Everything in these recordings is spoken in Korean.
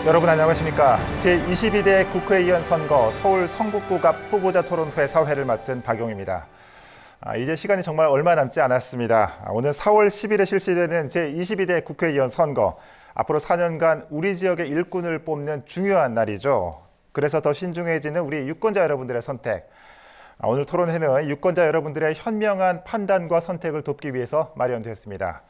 여러분 안녕하십니까? 제22대 국회의원 선거 서울 성북구 갑 후보자 토론회 사회를 맡은 박용입니다. 이제 시간이 정말 얼마 남지 않았습니다. 오늘 4월 10일에 실시되는 제22대 국회의원 선거, 앞으로 4년간 우리 지역의 일꾼을 뽑는 중요한 날이죠. 그래서 더 신중해지는 우리 유권자 여러분들의 선택. 오늘 토론회는 유권자 여러분들의 현명한 판단과 선택을 돕기 위해서 마련됐습니다.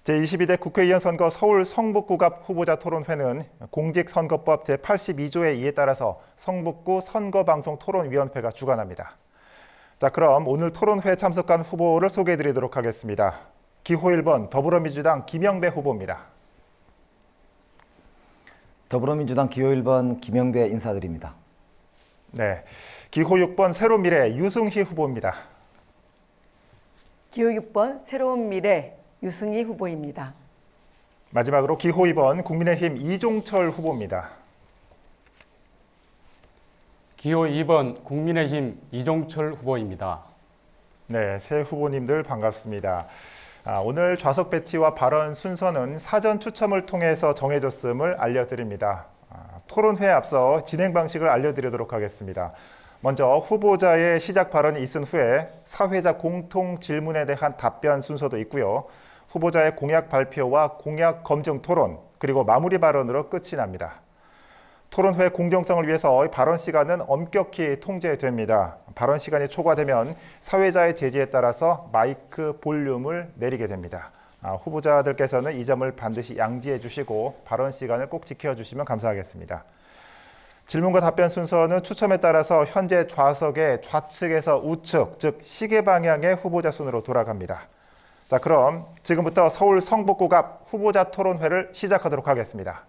제22대 국회의원 선거 서울 성북구 갑 후보자 토론회는 공직선거법 제82조의 2에 따라서 성북구 선거방송토론위원회가 주관합니다. 자, 그럼 오늘 토론회 참석한 후보를 소개해드리도록 하겠습니다. 기호 1번 더불어민주당 김영배 후보입니다. 더불어민주당 기호 1번 김영배 인사드립니다. 네, 기호 6번 새로미래 유승희 후보입니다. 기호 6번 새로운 미래 유승희 후보입니다. 마지막으로 기호 2번 국민의힘 이종철 후보입니다. 기호 2번 국민의힘 이종철 후보입니다. 네, 새 후보님들 반갑습니다. 오늘 좌석 배치와 발언 순서는 사전 추첨을 통해서 정해졌음을 알려드립니다. 토론회에 앞서 진행 방식을 알려드리도록 하겠습니다. 먼저 후보자의 시작 발언이 있은 후에 사회자 공통 질문에 대한 답변 순서도 있고요. 후보자의 공약 발표와 공약 검증 토론, 그리고 마무리 발언으로 끝이 납니다. 토론회 공정성을 위해서 발언 시간은 엄격히 통제됩니다. 발언 시간이 초과되면 사회자의 제지에 따라서 마이크 볼륨을 내리게 됩니다. 후보자들께서는 이 점을 반드시 양지해 주시고 발언 시간을 꼭 지켜주시면 감사하겠습니다. 질문과 답변 순서는 추첨에 따라서 현재 좌석의 좌측에서 우측, 즉 시계 방향의 후보자 순으로 돌아갑니다. 자, 그럼 지금부터 서울 성북구 갑 후보자 토론회를 시작하도록 하겠습니다.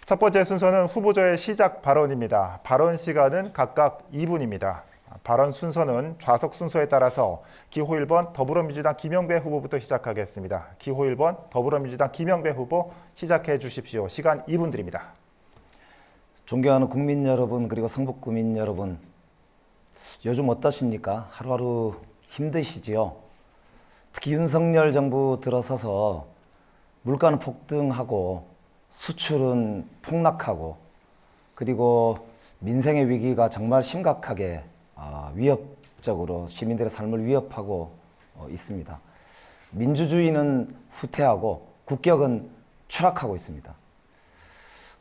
첫 번째 순서는 후보자의 시작 발언입니다. 발언 시간은 각각 2분입니다. 발언 순서는 좌석 순서에 따라서 기호 1번 더불어민주당 김영배 후보부터 시작하겠습니다. 기호 1번 더불어민주당 김영배 후보 시작해 주십시오. 시간 2분 드립니다. 존경하는 국민 여러분, 그리고 성북구민 여러분, 요즘 어떠십니까? 하루하루 힘드시지요? 특히 윤석열 정부 들어서서 물가는 폭등하고 수출은 폭락하고, 그리고 민생의 위기가 정말 심각하게 위협적으로 시민들의 삶을 위협하고 있습니다. 민주주의는 후퇴하고 국격은 추락하고 있습니다.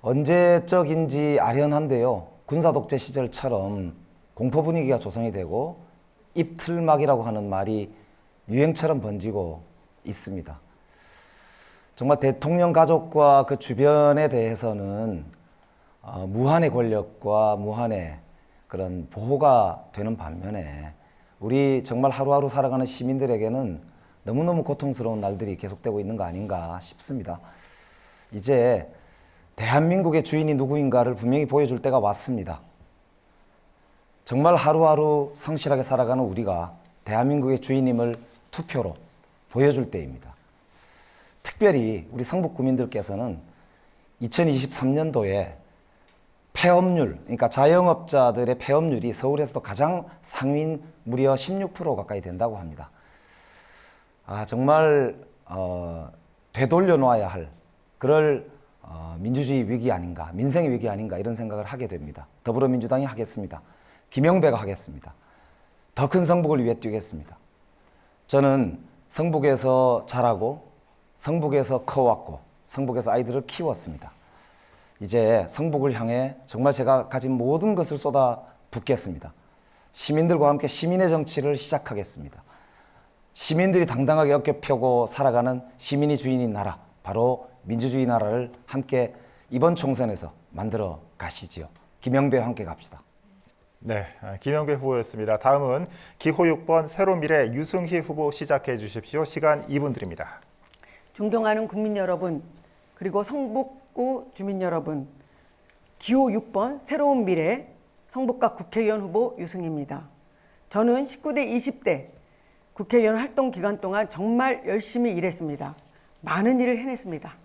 언제적인지 아련한데요. 군사독재 시절처럼 공포 분위기가 조성이 되고 입틀막이라고 하는 말이 유행처럼 번지고 있습니다. 정말 대통령 가족과 그 주변에 대해서는 무한의 권력과 무한의 그런 보호가 되는 반면에 우리 정말 하루하루 살아가는 시민들에게는 너무너무 고통스러운 날들이 계속되고 있는 거 아닌가 싶습니다. 이제 대한민국의 주인이 누구인가를 분명히 보여줄 때가 왔습니다. 정말 하루하루 성실하게 살아가는 우리가 대한민국의 주인임을 투표로 보여줄 때입니다. 특별히 우리 성북구민들께서는 2023년도에 폐업률, 그러니까 자영업자들의 폐업률이 서울에서도 가장 상위인 무려 16% 가까이 된다고 합니다. 정말 되돌려 놓아야 할 그럴 민주주의 위기 아닌가, 민생의 위기 아닌가 이런 생각을 하게 됩니다. 더불어민주당이 하겠습니다. 김영배가 하겠습니다. 더 큰 성북을 위해 뛰겠습니다. 저는 성북에서 자라고 성북에서 커왔고 성북에서 아이들을 키웠습니다. 이제 성북을 향해 정말 제가 가진 모든 것을 쏟아 붓겠습니다. 시민들과 함께 시민의 정치를 시작하겠습니다. 시민들이 당당하게 어깨 펴고 살아가는 시민이 주인인 나라, 바로 민주주의 나라를 함께 이번 총선에서 만들어 가시지요. 김영배와 함께 갑시다. 네, 김영배 후보였습니다. 다음은 기호 6번 새로미래 유승희 후보 시작해 주십시오. 시간 2분 드립니다. 존경하는 국민 여러분, 그리고 성북구 주민 여러분, 기호 6번 새로운 미래 성북갑 국회의원 후보 유승희입니다. 저는 19대 20대 국회의원 활동 기간 동안 정말 열심히 일했습니다. 많은 일을 해냈습니다.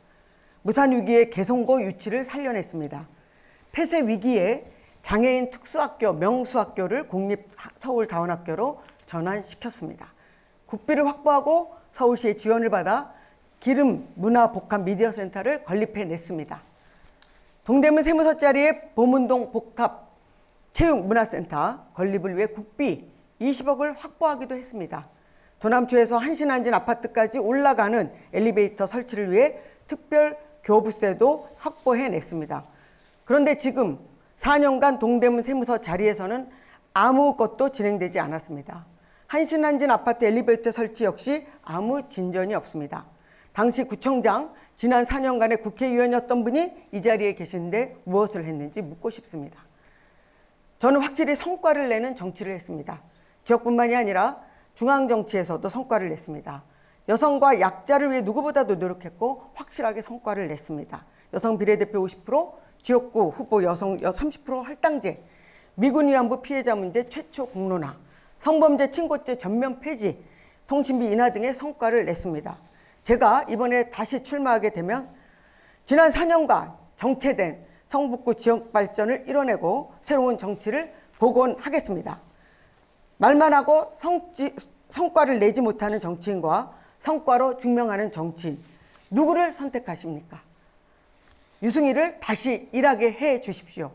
무산위기의 개성고 유치를 살려냈습니다. 폐쇄 위기에 장애인 특수학교 명수학교를 공립서울자원학교로 전환시켰습니다. 국비를 확보하고 서울시의 지원을 받아 기름 문화복합 미디어센터를 건립해냈습니다. 동대문 세무서 자리에 보문동 복합 체육문화센터 건립을 위해 국비 20억을 확보하기도 했습니다. 도남초에서 한신안진 아파트까지 올라가는 엘리베이터 설치를 위해 특별 교부세도 확보해냈습니다. 그런데 지금 4년간 동대문 세무서 자리에서는 아무것도 진행되지 않았습니다. 한신안진 아파트 엘리베이터 설치 역시 아무 진전이 없습니다. 당시 구청장, 지난 4년간의 국회의원이었던 분이 이 자리에 계신데 무엇을 했는지 묻고 싶습니다. 저는 확실히 성과를 내는 정치를 했습니다. 지역뿐만이 아니라 중앙정치에서도 성과를 냈습니다. 여성과 약자를 위해 누구보다도 노력했고 확실하게 성과를 냈습니다. 여성 비례대표 50%, 지역구 후보 여성 30% 할당제, 미군 위안부 피해자 문제 최초 공론화, 성범죄 친고죄 전면 폐지, 통신비 인하 등의 성과를 냈습니다. 제가 이번에 다시 출마하게 되면 지난 4년간 정체된 성북구 지역 발전을 이뤄내고 새로운 정치를 복원하겠습니다. 말만 하고 성과를 내지 못하는 정치인과 성과로 증명하는 정치인, 누구를 선택하십니까? 유승희를 다시 일하게 해 주십시오.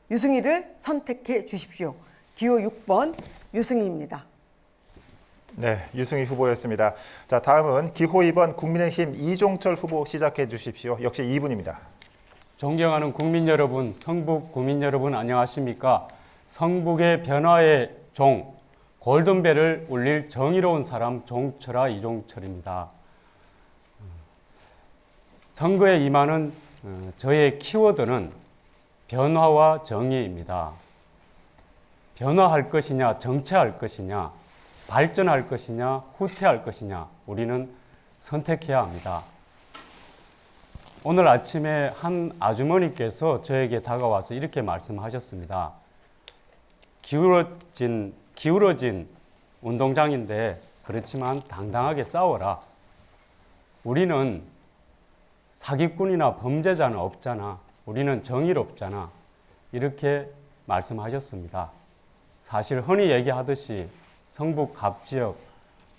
유승희를 선택해 주십시오. 기호 6번 유승희입니다. 네, 유승희 후보였습니다. 자, 다음은 기호 2번 국민의힘 이종철 후보 시작해 주십시오. 역시 2분입니다. 존경하는 국민 여러분, 성북 구민 여러분 안녕하십니까? 성북의 변화의 종, 골든벨을 울릴 정의로운 사람 종철아 이종철입니다. 선거에 임하는 저의 키워드는 변화와 정의입니다. 변화할 것이냐, 정체할 것이냐, 발전할 것이냐, 후퇴할 것이냐, 우리는 선택해야 합니다. 오늘 아침에 한 아주머니께서 저에게 다가와서 이렇게 말씀하셨습니다. 기울어진 운동장인데 그렇지만 당당하게 싸워라. 우리는 사기꾼이나 범죄자는 없잖아. 우리는 정의롭잖아. 이렇게 말씀하셨습니다. 사실 흔히 얘기하듯이 성북 갑지역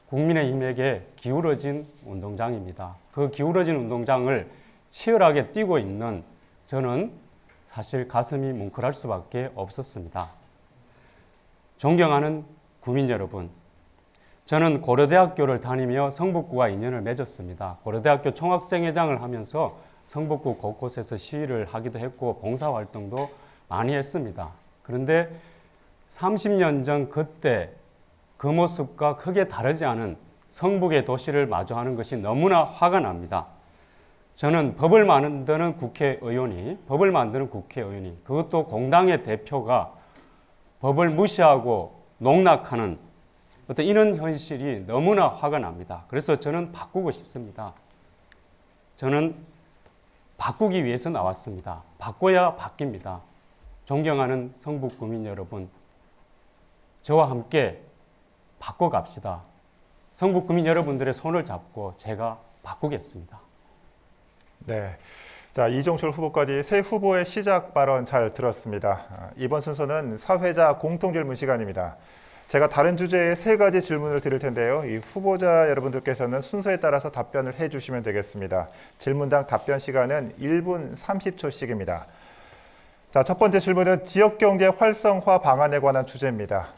국민의힘에게 기울어진 운동장입니다. 그 기울어진 운동장을 치열하게 뛰고 있는 저는 사실 가슴이 뭉클할 수밖에 없었습니다. 존경하는 구민 여러분, 저는 고려대학교를 다니며 성북구와 인연을 맺었습니다. 고려대학교 총학생회장을 하면서 성북구 곳곳에서 시위를 하기도 했고 봉사활동도 많이 했습니다. 그런데 30년 전 그때 그 모습과 크게 다르지 않은 성북의 도시를 마주하는 것이 너무나 화가 납니다. 저는 법을 만드는 국회의원이, 그것도 공당의 대표가 법을 무시하고 농락하는 어떤 이런 현실이 너무나 화가 납니다. 그래서 저는 바꾸고 싶습니다. 저는 바꾸기 위해서 나왔습니다. 바꿔야 바뀝니다. 존경하는 성북 구민 여러분, 저와 함께 바꿔갑시다. 성북 구민 여러분들의 손을 잡고 제가 바꾸겠습니다. 네. 자, 이종철 후보까지 세 후보의 시작 발언 잘 들었습니다. 이번 순서는 사회자 공통질문 시간입니다. 제가 다른 주제의 세 가지 질문을 드릴 텐데요. 이 후보자 여러분들께서는 순서에 따라서 답변을 해주시면 되겠습니다. 질문당 답변 시간은 1분 30초씩입니다. 자, 첫 번째 질문은 지역경제 활성화 방안에 관한 주제입니다.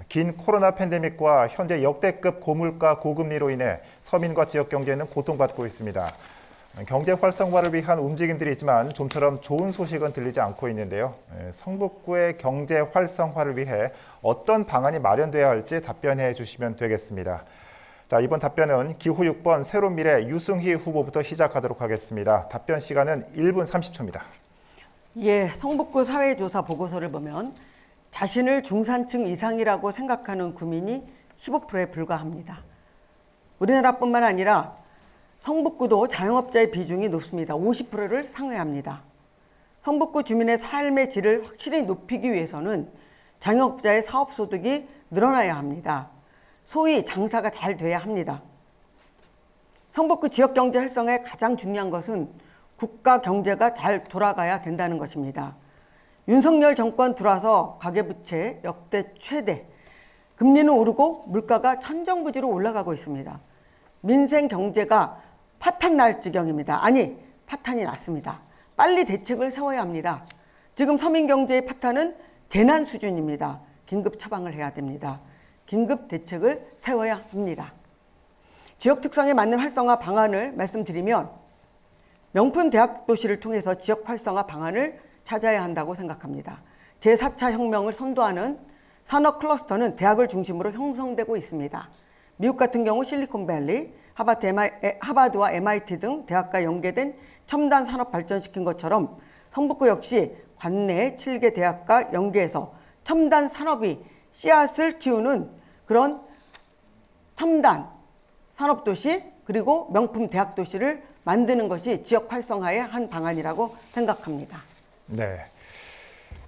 긴 코로나 팬데믹과 현재 역대급 고물가 고금리로 인해 서민과 지역경제는 고통받고 있습니다. 경제 활성화를 위한 움직임들이 있지만 좀처럼 좋은 소식은 들리지 않고 있는데요. 성북구의 경제 활성화를 위해 어떤 방안이 마련돼야 할지 답변해 주시면 되겠습니다. 자, 이번 답변은 기호 6번 새로미래 유승희 후보부터 시작하도록 하겠습니다. 답변 시간은 1분 30초입니다. 예, 성북구 사회조사 보고서를 보면 자신을 중산층 이상이라고 생각하는 구민이 15%에 불과합니다. 우리나라뿐만 아니라 성북구도 자영업자의 비중이 높습니다. 50%를 상회합니다. 성북구 주민의 삶의 질을 확실히 높이기 위해서는 자영업자의 사업소득이 늘어나야 합니다. 소위 장사가 잘 돼야 합니다. 성북구 지역경제 활성화의 가장 중요한 것은 국가 경제가 잘 돌아가야 된다는 것입니다. 윤석열 정권 들어와서 가계부채 역대 최대, 금리는 오르고 물가가 천정부지로 올라가고 있습니다. 민생 경제가 파탄 날 지경입니다. 아니, 파탄이 났습니다. 빨리 대책을 세워야 합니다. 지금 서민 경제의 파탄은 재난 수준입니다. 긴급 처방을 해야 됩니다. 긴급 대책을 세워야 합니다. 지역 특성에 맞는 활성화 방안을 말씀드리면 명품 대학 도시를 통해서 지역 활성화 방안을 찾아야 한다고 생각합니다. 제4차 혁명을 선도하는 산업 클러스터는 대학을 중심으로 형성되고 있습니다. 미국 같은 경우 실리콘밸리, 하버드와 MIT 등 대학과 연계된 첨단 산업 발전시킨 것처럼 성북구 역시 관내 7개 대학과 연계해서 첨단 산업이 씨앗을 틔우는 그런 첨단 산업도시 그리고 명품 대학도시를 만드는 것이 지역 활성화의 한 방안이라고 생각합니다. 네.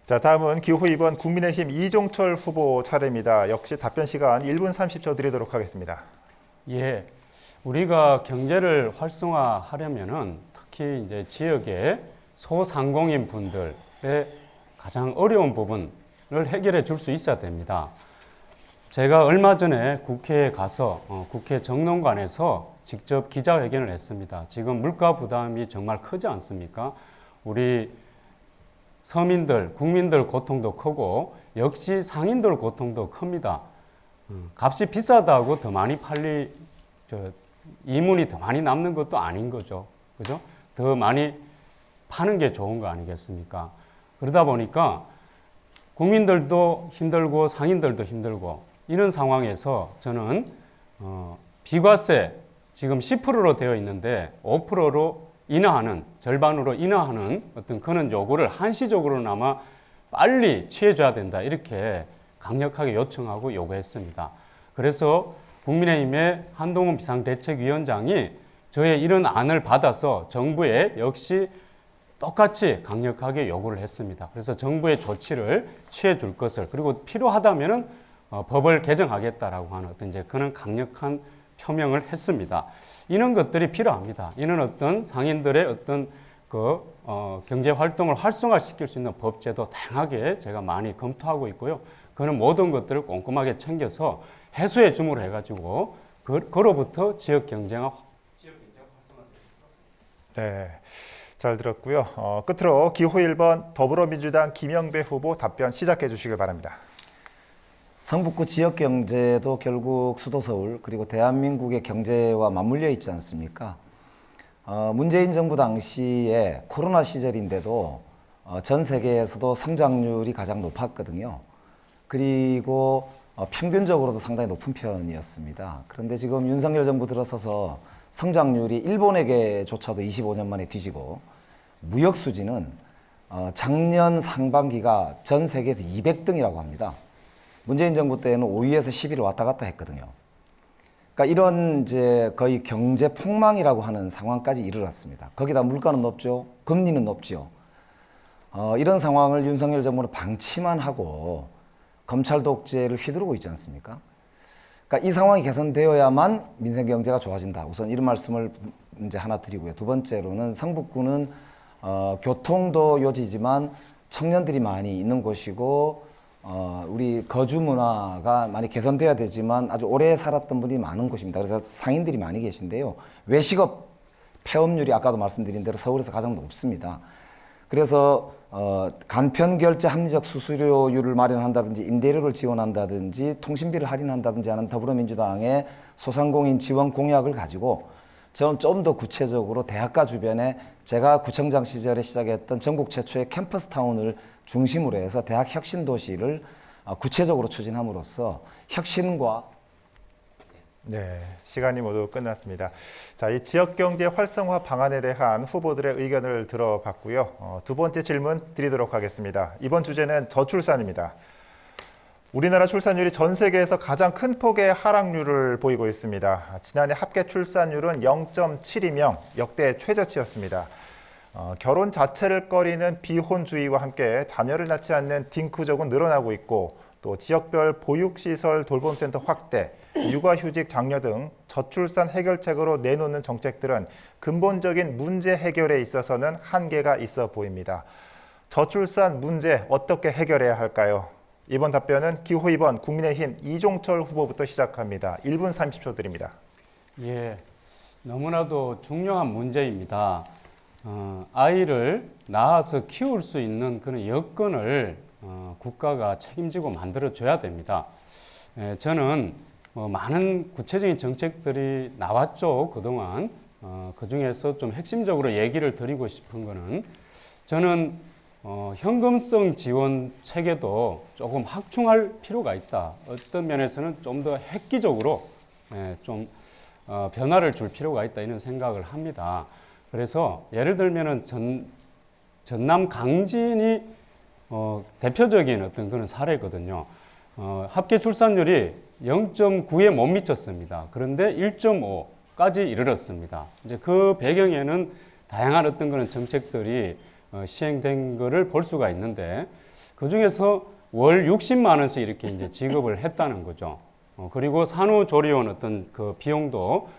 자, 다음은 기호 2번 국민의힘 이종철 후보 차례입니다. 역시 답변 시간 1분 30초 드리도록 하겠습니다. 예, 우리가 경제를 활성화하려면은 특히 이제 지역의 소상공인 분들의 가장 어려운 부분을 해결해 줄 수 있어야 됩니다. 제가 얼마 전에 국회에 가서 국회 정론관에서 직접 기자회견을 했습니다. 지금 물가 부담이 정말 크지 않습니까? 우리 서민들, 국민들 고통도 크고 역시 상인들 고통도 큽니다. 값이 비싸다고 더 많이 이문이 더 많이 남는 것도 아닌 거죠. 그죠? 더 많이 파는 게 좋은 거 아니겠습니까? 그러다 보니까 국민들도 힘들고 상인들도 힘들고 이런 상황에서 저는 비과세 지금 10%로 되어 있는데 5%로 인하하는, 절반으로 인하하는 어떤 그런 요구를 한시적으로나마 빨리 취해줘야 된다. 이렇게 강력하게 요청하고 요구했습니다. 그래서 국민의힘의 한동훈 비상대책위원장이 저의 이런 안을 받아서 정부에 역시 똑같이 강력하게 요구를 했습니다. 그래서 정부의 조치를 취해 줄 것을, 그리고 필요하다면은 법을 개정하겠다라고 하는 어떤 이제 그런 강력한 표명을 했습니다. 이런 것들이 필요합니다. 이는 어떤 상인들의 어떤 경제 활동을 활성화시킬 수 있는 법제도 다양하게 제가 많이 검토하고 있고요. 그런 모든 것들을 꼼꼼하게 챙겨서 해소해 줌으로 해가지고 그로부터 지역 경제가 네, 잘 들었고요. 끝으로 기호 1번 더불어민주당 김영배 후보 답변 시작해 주시길 바랍니다. 성북구 지역 경제도 결국 수도 서울 그리고 대한민국의 경제와 맞물려 있지 않습니까? 문재인 정부 당시에 코로나 시절인데도 전 세계에서도 성장률이 가장 높았거든요. 그리고 평균적으로도 상당히 높은 편이었습니다. 그런데 지금 윤석열 정부 들어서서 성장률이 일본에게조차도 25년 만에 뒤지고 무역 수지는 작년 상반기가 전 세계에서 200등이라고 합니다. 문재인 정부 때는 5위에서 10위를 왔다 갔다 했거든요. 그러니까 이런 이제 거의 경제 폭망이라고 하는 상황까지 이르렀습니다. 거기다 물가는 높죠. 금리는 높죠. 이런 상황을 윤석열 정부는 방치만 하고 검찰 독재를 휘두르고 있지 않습니까? 그러니까 이 상황이 개선되어야만 민생 경제가 좋아진다. 우선 이런 말씀을 이제 하나 드리고요. 두 번째로는 성북구는 교통도 요지지만 청년들이 많이 있는 곳이고 우리 거주 문화가 많이 개선돼야 되지만 아주 오래 살았던 분이 많은 곳입니다. 그래서 상인들이 많이 계신데요. 외식업 폐업률이 아까도 말씀드린 대로 서울에서 가장 높습니다. 그래서 간편 결제 합리적 수수료율을 마련한다든지 임대료를 지원한다든지 통신비를 할인한다든지 하는 더불어민주당의 소상공인 지원 공약을 가지고 저는 좀 더 구체적으로 대학가 주변에 제가 구청장 시절에 시작했던 전국 최초의 캠퍼스 타운을 중심으로 해서 대학 혁신 도시를 구체적으로 추진함으로써 혁신과 네, 시간이 모두 끝났습니다. 자, 이 지역경제 활성화 방안에 대한 후보들의 의견을 들어봤고요. 두 번째 질문 드리도록 하겠습니다. 이번 주제는 저출산입니다. 우리나라 출산율이 전 세계에서 가장 큰 폭의 하락률을 보이고 있습니다. 지난해 합계 출산율은 0.72명, 역대 최저치였습니다. 결혼 자체를 꺼리는 비혼주의와 함께 자녀를 낳지 않는 딩크족은 늘어나고 있고 또 지역별 보육시설 돌봄센터 확대, 육아휴직 장려 등 저출산 해결책으로 내놓는 정책들은 근본적인 문제 해결에 있어서는 한계가 있어 보입니다. 저출산 문제 어떻게 해결해야 할까요? 이번 답변은 기호 2번 국민의힘 이종철 후보부터 시작합니다. 1분 30초 드립니다. 예, 너무나도 중요한 문제입니다. 아이를 낳아서 키울 수 있는 그런 여건을 국가가 책임지고 만들어줘야 됩니다. 저는 많은 구체적인 정책들이 나왔죠, 그동안. 그 중에서 좀 핵심적으로 얘기를 드리고 싶은 거는 저는 현금성 지원 체계도 조금 확충할 필요가 있다. 어떤 면에서는 좀 더 획기적으로 좀 변화를 줄 필요가 있다 이런 생각을 합니다. 그래서 예를 들면은 전남 강진이 대표적인 어떤 그런 사례거든요. 합계 출산율이 0.9에 못 미쳤습니다. 그런데 1.5까지 이르렀습니다. 이제 그 배경에는 다양한 어떤 그런 정책들이 시행된 것을 볼 수가 있는데 그 중에서 월 60만 원씩 이렇게 이제 지급을 했다는 거죠. 그리고 산후조리원 어떤 그 비용도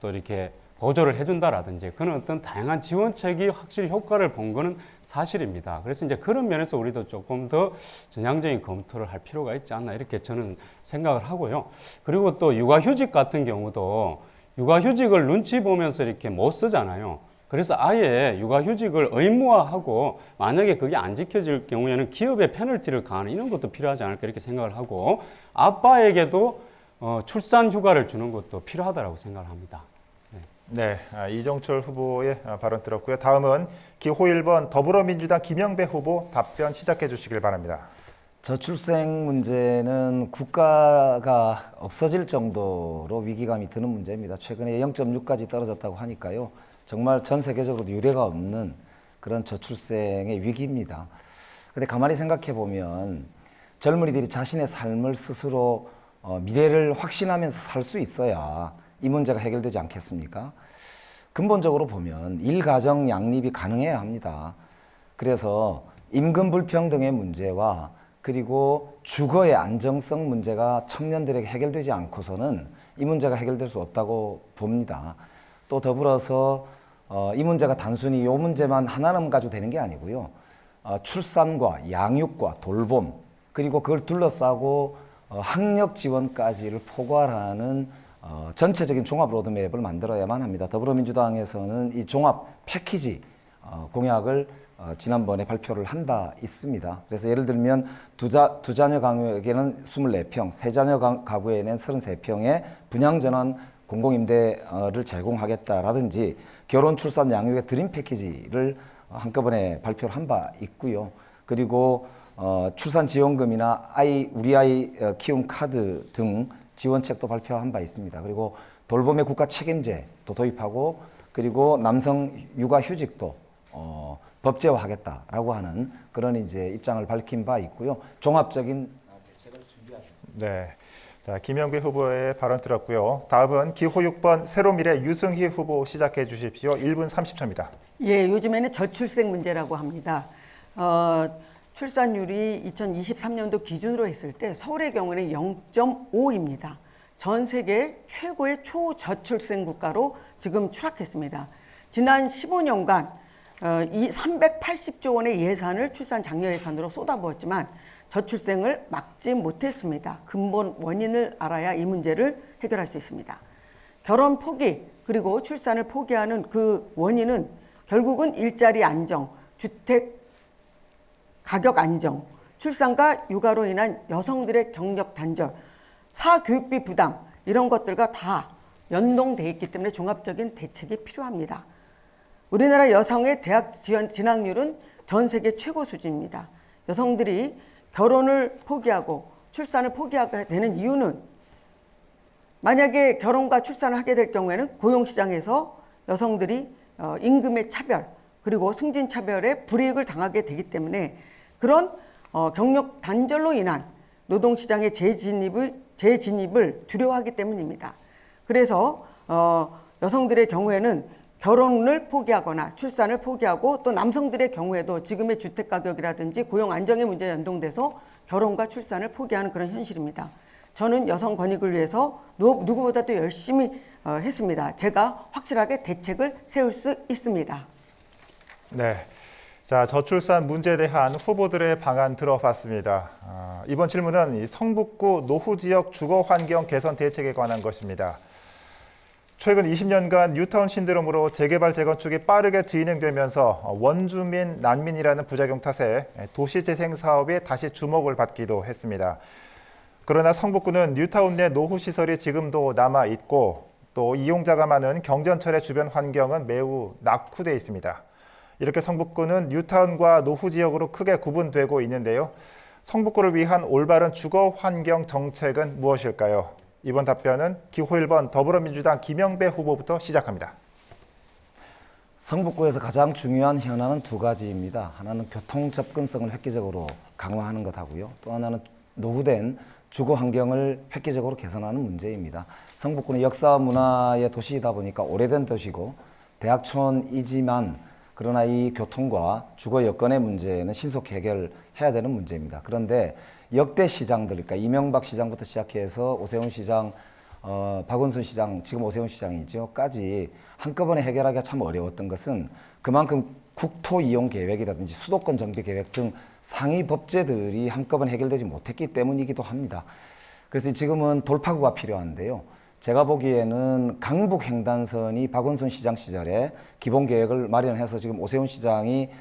또 이렇게 보조를 해준다라든지 그런 어떤 다양한 지원책이 확실히 효과를 본 거는 사실입니다. 그래서 이제 그런 면에서 우리도 조금 더 전향적인 검토를 할 필요가 있지 않나 이렇게 저는 생각을 하고요. 그리고 또 육아휴직 같은 경우도 육아휴직을 눈치 보면서 이렇게 못 쓰잖아요. 그래서 아예 육아휴직을 의무화하고 만약에 그게 안 지켜질 경우에는 기업에 페널티를 가하는 이런 것도 필요하지 않을까 이렇게 생각을 하고 아빠에게도 출산 휴가를 주는 것도 필요하다고 생각을 합니다. 네, 이정철 후보의 발언 들었고요. 다음은 기호 1번 더불어민주당 김영배 후보 답변 시작해 주시길 바랍니다. 저출생 문제는 국가가 없어질 정도로 위기감이 드는 문제입니다. 최근에 0.6까지 떨어졌다고 하니까요. 정말 전 세계적으로도 유례가 없는 그런 저출생의 위기입니다. 근데 가만히 생각해 보면 젊은이들이 자신의 삶을 스스로 미래를 확신하면서 살 수 있어야 이 문제가 해결되지 않겠습니까? 근본적으로 보면 일가정 양립이 가능해야 합니다. 그래서 임금 불평등의 문제와 그리고 주거의 안정성 문제가 청년들에게 해결되지 않고서는 이 문제가 해결될 수 없다고 봅니다. 또 더불어서 이 문제가 단순히 이 문제만 하나만 가지고 되는 게 아니고요. 출산과 양육과 돌봄 그리고 그걸 둘러싸고 학력 지원까지를 포괄하는 전체적인 종합 로드맵을 만들어야만 합니다. 더불어민주당에서는 이 종합 패키지 공약을 지난번에 발표를 한 바 있습니다. 그래서 예를 들면 두 자녀 가구에게는 24평, 세 자녀 가구에는 33평의 분양전환 공공임대를 제공하겠다라든지 결혼, 출산, 양육의 드림 패키지를 한꺼번에 발표를 한 바 있고요. 그리고 출산 지원금이나 우리 아이 키움 카드 등 지원책도 발표한 바 있습니다. 그리고 돌봄의 국가 책임제도 도입하고 그리고 남성 육아 휴직도 법제화하겠다라고 하는 그런 이제 입장을 밝힌 바 있고요. 종합적인 대책을 준비하겠습니다. 네. 자, 김영배 후보의 발언 들었고요. 다음은 기호 6번 새로미래 유승희 후보 시작해 주십시오. 1분 30초입니다. 예, 요즘에는 저출생 문제라고 합니다. 출산율이 2023년도 기준으로 했을 때 서울의 경우는 0.5입니다. 전 세계 최고의 초저출생 국가로 지금 추락했습니다. 지난 15년간 이 380조 원의 예산을 출산 장려 예산으로 쏟아부었지만 저출생을 막지 못했습니다. 근본 원인을 알아야 이 문제를 해결할 수 있습니다. 결혼 포기 그리고 출산을 포기하는 그 원인은 결국은 일자리 안정, 주택 가격 안정, 출산과 육아로 인한 여성들의 경력 단절, 사교육비 부담 이런 것들과 다 연동돼 있기 때문에 종합적인 대책이 필요합니다. 우리나라 여성의 대학 진학률은 전 세계 최고 수준입니다. 여성들이 결혼을 포기하고 출산을 포기하게 되는 이유는 만약에 결혼과 출산을 하게 될 경우에는 고용시장에서 여성들이 임금의 차별 그리고 승진차별에 불이익을 당하게 되기 때문에 그런 경력 단절로 인한 노동시장의 재진입을 두려워하기 때문입니다. 그래서 여성들의 경우에는 결혼을 포기하거나 출산을 포기하고 또 남성들의 경우에도 지금의 주택가격이라든지 고용 안정의 문제에 연동돼서 결혼과 출산을 포기하는 그런 현실입니다. 저는 여성 권익을 위해서 누구보다도 열심히 했습니다. 제가 확실하게 대책을 세울 수 있습니다. 네. 자, 저출산 문제에 대한 후보들의 방안 들어봤습니다. 이번 질문은 성북구 노후 지역 주거 환경 개선 대책에 관한 것입니다. 최근 20년간 뉴타운 신드롬으로 재개발 재건축이 빠르게 진행되면서 원주민 난민이라는 부작용 탓에 도시재생 사업이 다시 주목을 받기도 했습니다. 그러나 성북구는 뉴타운 내 노후 시설이 지금도 남아 있고 또 이용자가 많은 경전철의 주변 환경은 매우 낙후돼 있습니다. 이렇게 성북구는 뉴타운과 노후 지역으로 크게 구분되고 있는데요. 성북구를 위한 올바른 주거 환경 정책은 무엇일까요? 이번 답변은 기호 1번 더불어민주당 김영배 후보부터 시작합니다. 성북구에서 가장 중요한 현안은 두 가지입니다. 하나는 교통 접근성을 획기적으로 강화하는 것하고요. 또 하나는 노후된 주거 환경을 획기적으로 개선하는 문제입니다. 성북구는 역사 문화의 도시이다 보니까 오래된 도시고 대학촌이지만 그러나 이 교통과 주거 여건의 문제는 신속히 해결해야 되는 문제입니다. 그런데 역대 시장들, 그러니까 이명박 시장부터 시작해서 오세훈 시장, 박원순 시장, 지금 오세훈 시장이죠,까지 한꺼번에 해결하기가 참 어려웠던 것은 그만큼 국토 이용 계획이라든지 수도권 정비 계획 등 상위 법제들이 한꺼번에 해결되지 못했기 때문이기도 합니다. 그래서 지금은 돌파구가 필요한데요. 제가 보기에는 강북 횡단선이 박원순 시장 시절에 기본 계획을 마련해서 지금 오세훈 시장이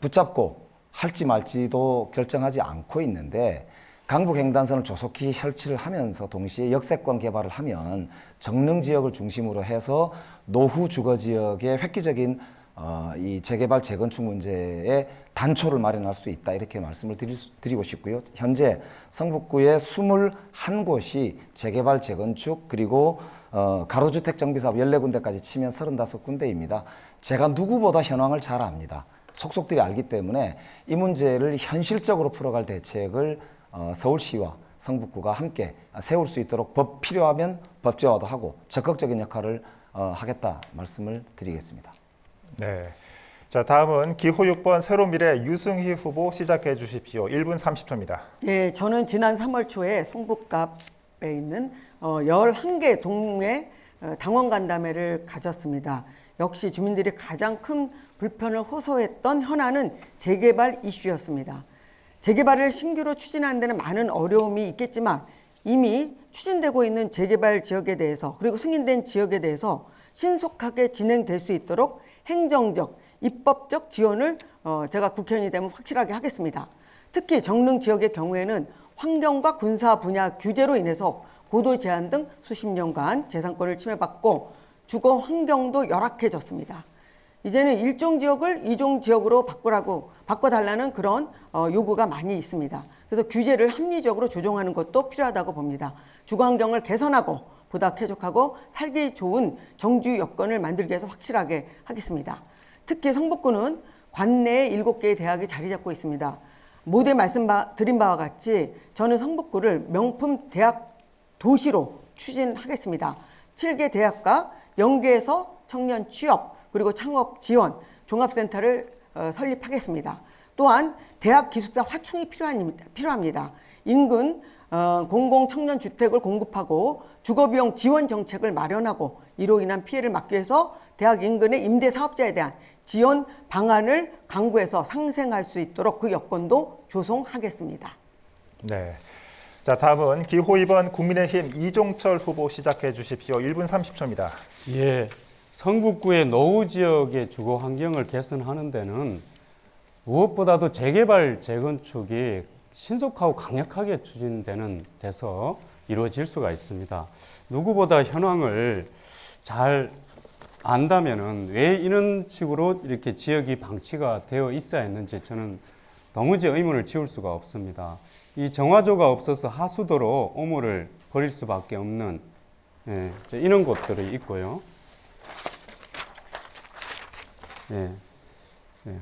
붙잡고 할지 말지도 결정하지 않고 있는데, 강북 횡단선을 조속히 설치를 하면서 동시에 역세권 개발을 하면 정릉 지역을 중심으로 해서 노후 주거 지역의 획기적인 이 재개발 재건축 문제에 단초를 마련할 수 있다, 이렇게 말씀을 드리고 싶고요. 현재 성북구의 21곳이 재개발 재건축 그리고 가로주택 정비사업 14군데까지 치면 35군데입니다. 제가 누구보다 현황을 잘 압니다. 속속들이 알기 때문에 이 문제를 현실적으로 풀어갈 대책을 서울시와 성북구가 함께 세울 수 있도록 필요하면 법제화도 하고 적극적인 역할을 하겠다 말씀을 드리겠습니다. 네. 자, 다음은 기호 6번 새로미래 유승희 후보 시작해 주십시오. 1분 30초입니다. 예, 저는 지난 3월 초에 성북갑에 있는 11개 동의 당원 간담회를 가졌습니다. 역시 주민들이 가장 큰 불편을 호소했던 현안은 재개발 이슈였습니다. 재개발을 신규로 추진하는 데는 많은 어려움이 있겠지만 이미 추진되고 있는 재개발 지역에 대해서 그리고 승인된 지역에 대해서 신속하게 진행될 수 있도록 행정적, 입법적 지원을 제가 국회의원이 되면 확실하게 하겠습니다. 특히 정릉 지역의 경우에는 환경과 군사 분야 규제로 인해서 고도 제한 등 수십 년간 재산권을 침해받고 주거 환경도 열악해졌습니다. 이제는 일종 지역을 이종 지역으로 바꿔달라는 그런 요구가 많이 있습니다. 그래서 규제를 합리적으로 조정하는 것도 필요하다고 봅니다. 주거 환경을 개선하고 보다 쾌적하고 살기 좋은 정주 여건을 만들기 위해서 확실하게 하겠습니다. 특히 성북구는 관내에 7개의 대학이 자리 잡고 있습니다. 모두에 말씀드린 바와 같이 저는 성북구를 명품 대학 도시로 추진하겠습니다. 7개 대학과 연계해서 청년 취업 그리고 창업 지원 종합센터를 설립하겠습니다. 또한 대학 기숙사 확충이 필요합니다. 인근 공공 청년 주택을 공급하고 주거비용 지원 정책을 마련하고 이로 인한 피해를 막기 위해서 대학 인근의 임대 사업자에 대한 지원 방안을 강구해서 상생할 수 있도록 그 여건도 조성하겠습니다. 네. 자, 다음은 기호 2번 국민의힘 이종철 후보 시작해 주십시오. 1분 30초입니다. 예, 성북구의 노후 지역의 주거 환경을 개선하는 데는 무엇보다도 재개발 재건축이 신속하고 강력하게 추진되는 데서 이루어질 수가 있습니다. 누구보다 현황을 잘 안다면은 왜 이런 식으로 이렇게 지역이 방치가 되어 있어야 했는지 저는 도무지 의문을 지울 수가 없습니다. 이 정화조가 없어서 하수도로 오물을 버릴 수밖에 없는 이런 곳들이 있고요.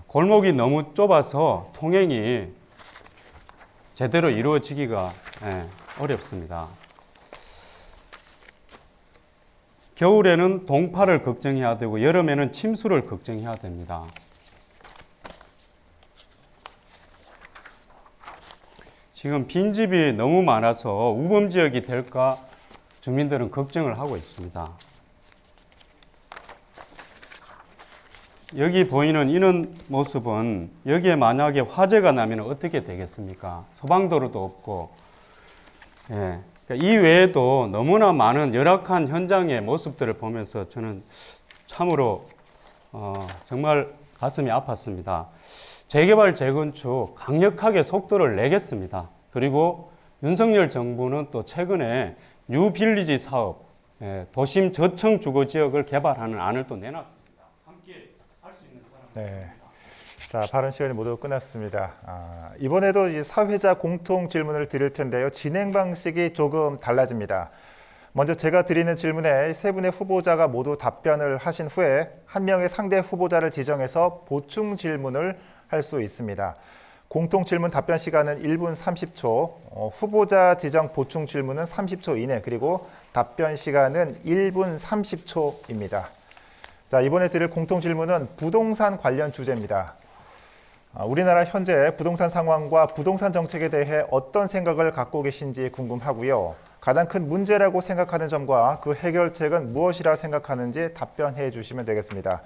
골목이 너무 좁아서 통행이 제대로 이루어지기가 어렵습니다. 겨울에는 동파를 걱정해야 되고 여름에는 침수를 걱정해야 됩니다. 지금 빈집이 너무 많아서 우범지역이 될까 주민들은 걱정을 하고 있습니다. 여기 보이는 이런 모습은 여기에 만약에 화재가 나면 어떻게 되겠습니까? 소방도로도 없고 그러니까 이 외에도 너무나 많은 열악한 현장의 모습들을 보면서 저는 참으로 정말 가슴이 아팠습니다. 재개발, 재건축 강력하게 속도를 내겠습니다. 그리고 윤석열 정부는 또 최근에 뉴빌리지 사업, 도심 저층 주거 지역을 개발하는 안을 또 내놨습니다. 함께 할 수 있는 사람. 네. 자, 발언 시간이 모두 끝났습니다. 이번에도 이 사회자 공통 질문을 드릴 텐데요. 진행 방식이 조금 달라집니다. 먼저 제가 드리는 질문에 세 분의 후보자가 모두 답변을 하신 후에 한 명의 상대 후보자를 지정해서 보충 질문을 할 수 있습니다. 공통 질문 답변 시간은 1분 30초, 후보자 지정 보충 질문은 30초 이내, 그리고 답변 시간은 1분 30초입니다. 자, 이번에 드릴 공통 질문은 부동산 관련 주제입니다. 우리나라 현재 부동산 상황과 부동산 정책에 대해 어떤 생각을 갖고 계신지 궁금하고요. 가장 큰 문제라고 생각하는 점과 그 해결책은 무엇이라 생각하는지 답변해 주시면 되겠습니다.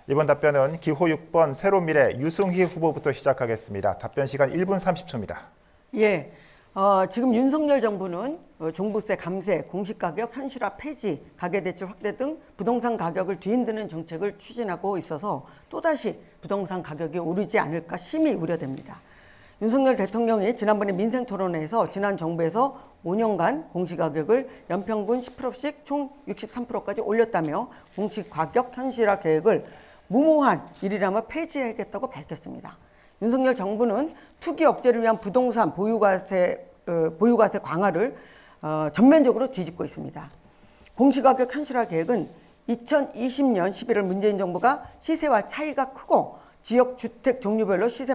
이번 답변은 기호 6번 새로미래 유승희 후보부터 시작하겠습니다. 답변 시간 1분 30초입니다. 예, 지금 윤석열 정부는 종부세 감세, 공시가격 현실화 폐지, 가계대출 확대 등 부동산 가격을 뒤흔드는 정책을 추진하고 있어서 또다시 부동산 가격이 오르지 않을까 심히 우려됩니다. 윤석열 대통령이 지난번에 민생토론회에서 지난 정부에서 5년간 공시가격을 연평균 10%씩 총 63%까지 올렸다며 공시가격 현실화 계획을 무모한 일이라며 폐지하겠다고 밝혔습니다. 윤석열 정부는 투기 억제를 위한 부동산 보유과세 강화를 전면적으로 뒤집고 있습니다. 공시가격 현실화 계획은 2020년 11월 문재인 정부가 시세와 차이가 크고 지역 주택 종류별로 시세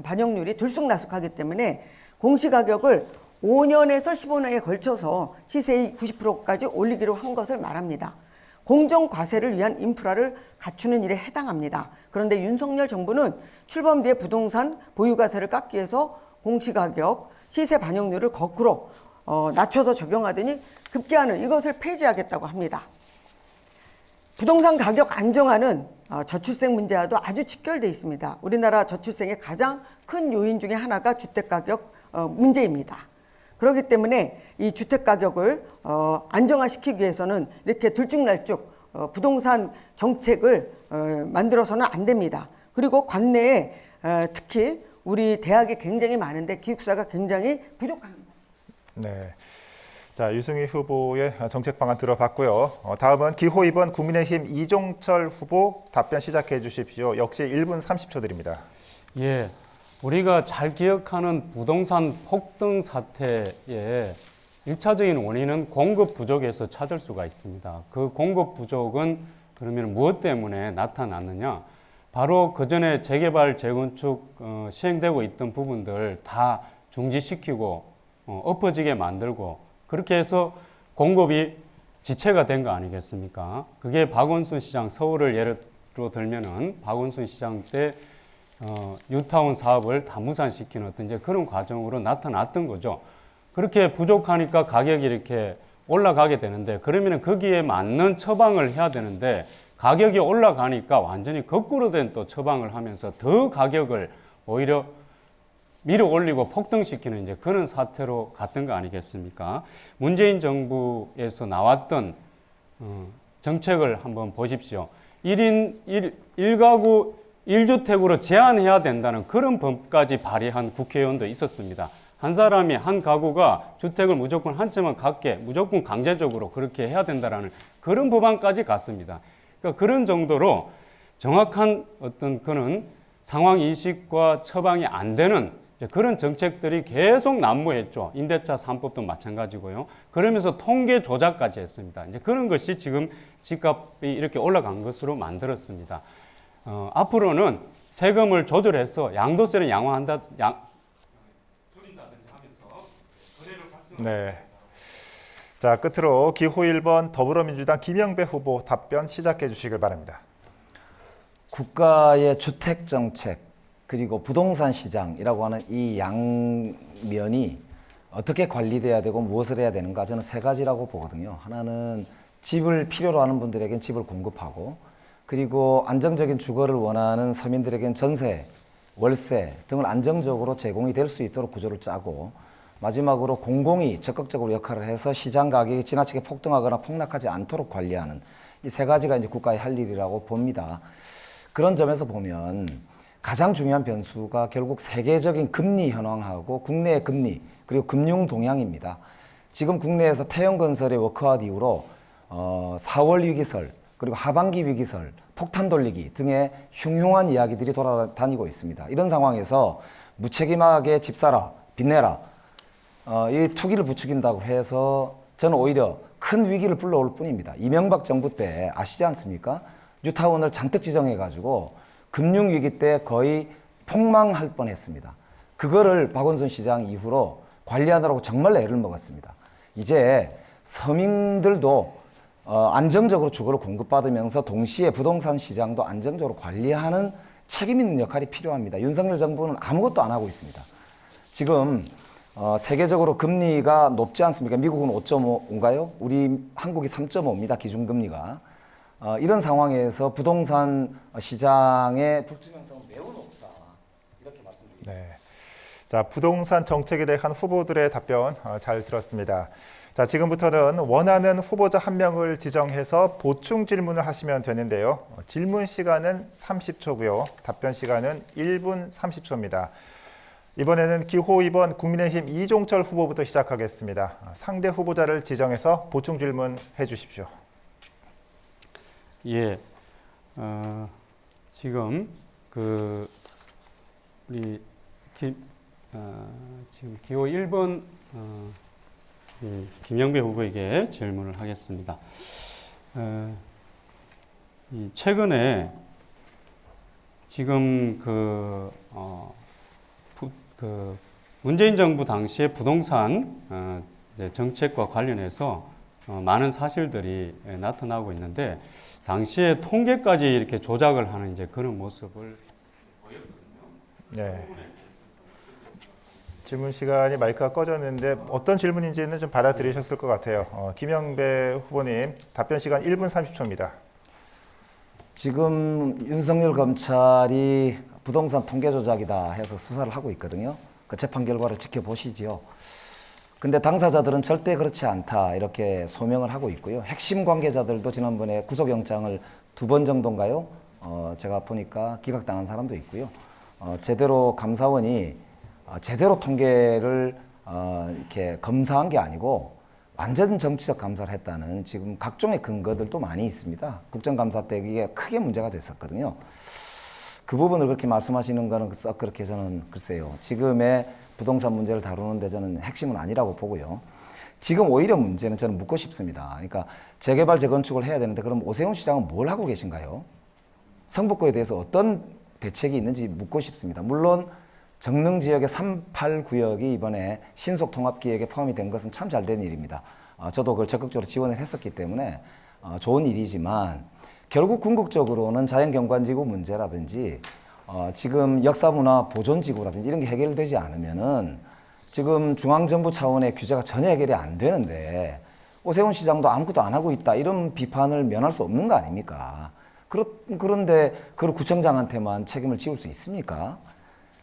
반영률이 들쑥날쑥하기 때문에 공시가격을 5년에서 15년에 걸쳐서 시세의 90%까지 올리기로 한 것을 말합니다. 공정과세를 위한 인프라를 갖추는 일에 해당합니다. 그런데 윤석열 정부는 출범 뒤에 부동산 보유과세를 깎기 위해서 공시가격 시세 반영률을 거꾸로 낮춰서 적용하더니 급기야는 이것을 폐지하겠다고 합니다. 부동산 가격 안정화는 저출생 문제와도 아주 직결되어 있습니다. 우리나라 저출생의 가장 큰 요인 중에 하나가 주택가격 문제입니다. 그렇기 때문에 이 주택가격을 안정화시키기 위해서는 이렇게 들쭉날쭉 부동산 정책을 만들어서는 안 됩니다. 그리고 관내에 특히 우리 대학이 굉장히 많은데 기숙사가 굉장히 부족합니다. 네. 자, 유승희 후보의 정책 방안 들어봤고요. 다음은 기호 2번 국민의힘 이종철 후보 답변 시작해 주십시오. 역시 1분 30초 드립니다. 예, 우리가 잘 기억하는 부동산 폭등 사태의 1차적인 원인은 공급 부족에서 찾을 수가 있습니다. 그 공급 부족은 그러면 무엇 때문에 나타났느냐? 바로 그전에 재개발, 재건축 시행되고 있던 부분들 다 중지시키고 엎어지게 만들고 그렇게 해서 공급이 지체가 된 거 아니겠습니까? 그게 박원순 시장, 서울을 예로 들면은 박원순 시장 때 뉴타운 사업을 다 무산시키는 어떤 이제 그런 과정으로 나타났던 거죠. 그렇게 부족하니까 가격이 이렇게 올라가게 되는데 그러면 거기에 맞는 처방을 해야 되는데 가격이 올라가니까 완전히 거꾸로 된 또 처방을 하면서 더 가격을 오히려 밀어 올리고 폭등시키는 이제 그런 사태로 갔던 거 아니겠습니까? 문재인 정부에서 나왔던 정책을 한번 보십시오. 1가구 1주택으로 제한해야 된다는 그런 법까지 발의한 국회의원도 있었습니다. 한 사람이 한 가구가 주택을 무조건 한 채만 갖게 무조건 강제적으로 그렇게 해야 된다라는 그런 법안까지 갔습니다. 그러니까 그런 정도로 정확한 어떤 그런 상황 인식과 처방이 안 되는 이제 그런 정책들이 계속 난무했죠. 임대차 3법도 마찬가지고요. 그러면서 통계 조작까지 했습니다. 이제 그런 것이 지금 집값이 이렇게 올라간 것으로 만들었습니다. 앞으로는 세금을 조절해서 양도세를 양호한다, 줄인다든지 하면서 거래를 활성화. 네. 자, 끝으로 기호 1번 더불어민주당 김영배 후보 답변 시작해 주시길 바랍니다. 국가의 주택 정책 그리고 부동산 시장이라고 하는 이 양면이 어떻게 관리돼야 되고 무엇을 해야 되는가 저는 세 가지라고 보거든요. 하나는 집을 필요로 하는 분들에겐 집을 공급하고 그리고 안정적인 주거를 원하는 서민들에겐 전세, 월세 등을 안정적으로 제공이 될 수 있도록 구조를 짜고 마지막으로 공공이 적극적으로 역할을 해서 시장 가격이 지나치게 폭등하거나 폭락하지 않도록 관리하는 이 세 가지가 이제 국가의 할 일이라고 봅니다. 그런 점에서 보면 가장 중요한 변수가 결국 세계적인 금리 현황하고 국내의 금리 그리고 금융 동향입니다. 지금 국내에서 태형건설의 워크아웃 이후로 4월 위기설 그리고 하반기 위기설 폭탄 돌리기 등의 흉흉한 이야기들이 돌아다니고 있습니다. 이런 상황에서 무책임하게 집 사라 빚내라 이 투기를 부추긴다고 해서 저는 오히려 큰 위기를 불러올 뿐입니다. 이명박 정부 때 아시지 않습니까? 뉴타운을 잔뜩 지정해가지고 금융위기 때 거의 폭망할 뻔했습니다. 그거를 박원순 시장 이후로 관리하느라고 정말 애를 먹었습니다. 이제 서민들도 안정적으로 주거를 공급받으면서 동시에 부동산 시장도 안정적으로 관리하는 책임 있는 역할이 필요합니다. 윤석열 정부는 아무것도 안 하고 있습니다. 지금 세계적으로 금리가 높지 않습니까? 미국은 5.5인가요? 우리 한국이 3.5입니다. 기준금리가. 이런 상황에서 부동산 시장의 불투명성은 매우 높다. 이렇게 말씀드립니다. 네. 자, 부동산 정책에 대한 후보들의 답변 잘 들었습니다. 자, 지금부터는 원하는 후보자 한 명을 지정해서 보충 질문을 하시면 되는데요. 질문 시간은 30초고요. 답변 시간은 1분 30초입니다. 이번에는 기호 2번 국민의힘 이종철 후보부터 시작하겠습니다. 상대 후보자를 지정해서 보충 질문해 주십시오. 예, 지금 우리 지금 기호 1번 김영배 후보에게 질문을 하겠습니다. 최근에 지금 문재인 정부 당시의 부동산 이제 정책과 관련해서 많은 사실들이 나타나고 있는데 당시에 통계까지 이렇게 조작을 하는 이제 그런 모습을 보였거든요. 네. 질문 시간이 마이크가 꺼졌는데 어떤 질문인지는 좀 받아들이셨을 것 같아요. 김영배 후보님 답변 시간 1분 30초입니다. 지금 윤석열 검찰이 부동산 통계 조작이다 해서 수사를 하고 있거든요. 그 재판 결과를 지켜보시지요. 근데 당사자들은 절대 그렇지 않다 이렇게 소명을 하고 있고요. 핵심 관계자들도 지난번에 구속영장을 2번 정도인가요? 제가 보니까 기각당한 사람도 있고요. 제대로 감사원이 제대로 통계를 이렇게 검사한 게 아니고 완전 정치적 감사를 했다는 지금 각종의 근거들도 많이 있습니다. 국정감사 때 이게 크게 문제가 됐었거든요. 그 부분을 그렇게 말씀하시는 거는 썩 그렇게 저는 글쎄요. 지금의 부동산 문제를 다루는데 저는 핵심은 아니라고 보고요. 지금 오히려 문제는 저는 묻고 싶습니다. 그러니까 재개발, 재건축을 해야 되는데 그럼 오세훈 시장은 뭘 하고 계신가요? 성북구에 대해서 어떤 대책이 있는지 묻고 싶습니다. 물론 정릉 지역의 38구역이 이번에 신속통합기획에 포함이 된 것은 참 잘 된 일입니다. 저도 그걸 적극적으로 지원을 했었기 때문에 좋은 일이지만 결국 궁극적으로는 자연경관지구 문제라든지 지금 역사문화 보존지구라든지 이런 게 해결되지 않으면은 지금 중앙정부 차원의 규제가 전혀 해결이 안 되는데 오세훈 시장도 아무것도 안 하고 있다 이런 비판을 면할 수 없는 거 아닙니까? 그런데 그걸 구청장한테만 책임을 지울 수 있습니까?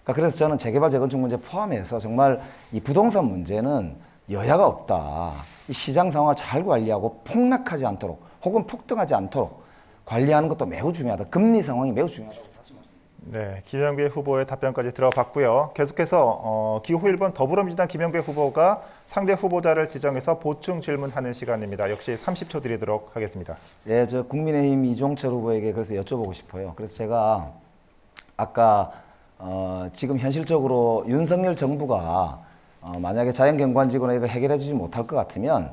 그래서 저는 재개발 재건축 문제 포함해서 정말 이 부동산 문제는 여야가 없다. 이 시장 상황을 잘 관리하고 폭락하지 않도록 혹은 폭등하지 않도록 관리하는 것도 매우 중요하다. 금리 상황이 매우 중요하다고 다시 말씀드립니다. 네, 김영배 후보의 답변까지 들어봤고요. 계속해서 기호 1번 더불어민주당 김영배 후보가 상대 후보자를 지정해서 보충 질문하는 시간입니다. 역시 30초 드리도록 하겠습니다. 예, 저 국민의힘 이종철 후보에게 그래서 여쭤보고 싶어요. 그래서 제가 아까 지금 현실적으로 윤석열 정부가 만약에 자연경관지구나 이걸 해결해 주지 못할 것 같으면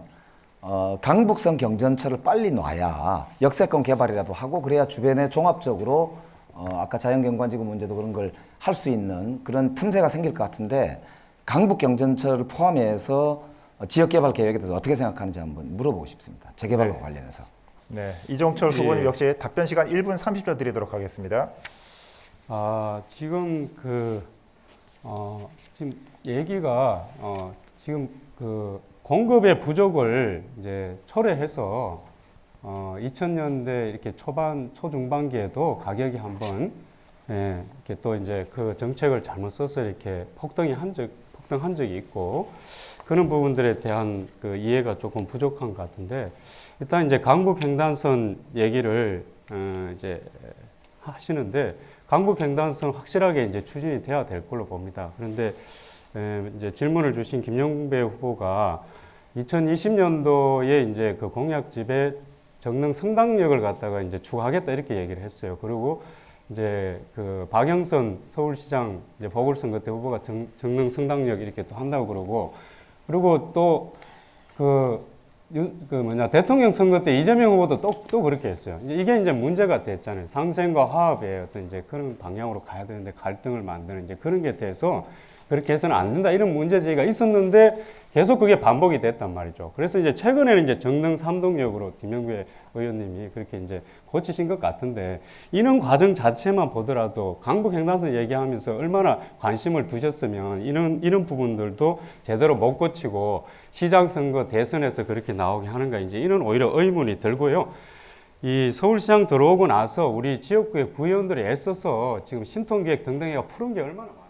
강북성 경전철을 빨리 놔야 역세권 개발이라도 하고 그래야 주변에 종합적으로 아까 자연경관지구 문제도 그런 걸 할 수 있는 그런 틈새가 생길 것 같은데 강북 경전철을 포함해서 지역개발 계획에 대해서 어떻게 생각하는지 한번 물어보고 싶습니다. 재개발과 관련해서. 네, 이종철 후보님 역시 답변 시간 1분 30초 드리도록 하겠습니다. 지금 지금 얘기가 지금 공급의 부족을 이제 초래해서 2000년대 이렇게 초중반기에도 가격이 한번 이렇게 또 이제 그 정책을 잘못 써서 이렇게 폭등이 확정한 적이 있고 그런 부분들에 대한 그 이해가 조금 부족한 것 같은데 일단 이제 강북 횡단선 얘기를 이제 하시는데 강북 횡단선 확실하게 이제 추진이 돼야 될 걸로 봅니다. 그런데 이제 질문을 주신 김영배 후보가 2020년도에 이제 그 공약집에 정릉 성당역을 갖다가 이제 추가하겠다 이렇게 얘기를 했어요. 그리고 이제 그 박영선 서울시장 이제 보궐선거 때 후보가 정릉 성당역 이렇게 또 한다고 그러고 또 대통령 선거 때 이재명 후보도 또 그렇게 했어요. 이게 이제 문제가 됐잖아요. 상생과 화합의 어떤 이제 그런 방향으로 가야 되는데 갈등을 만드는 이제 그런 게 돼서 그렇게 해서는 안 된다 이런 문제제기가 있었는데 계속 그게 반복이 됐단 말이죠. 그래서 이제 최근에는 이제 정릉 삼동역으로 김영배 의원님이 그렇게 이제 고치신 것 같은데 이런 과정 자체만 보더라도 강북 횡단선 얘기하면서 얼마나 관심을 두셨으면 이런 부분들도 제대로 못 고치고 시장 선거 대선에서 그렇게 나오게 하는가 이제 이런 오히려 의문이 들고요. 이 서울시장 들어오고 나서 우리 지역구의 구의원들이 애써서 지금 신통계획 등등해가 푸른 게 얼마나 많습니까?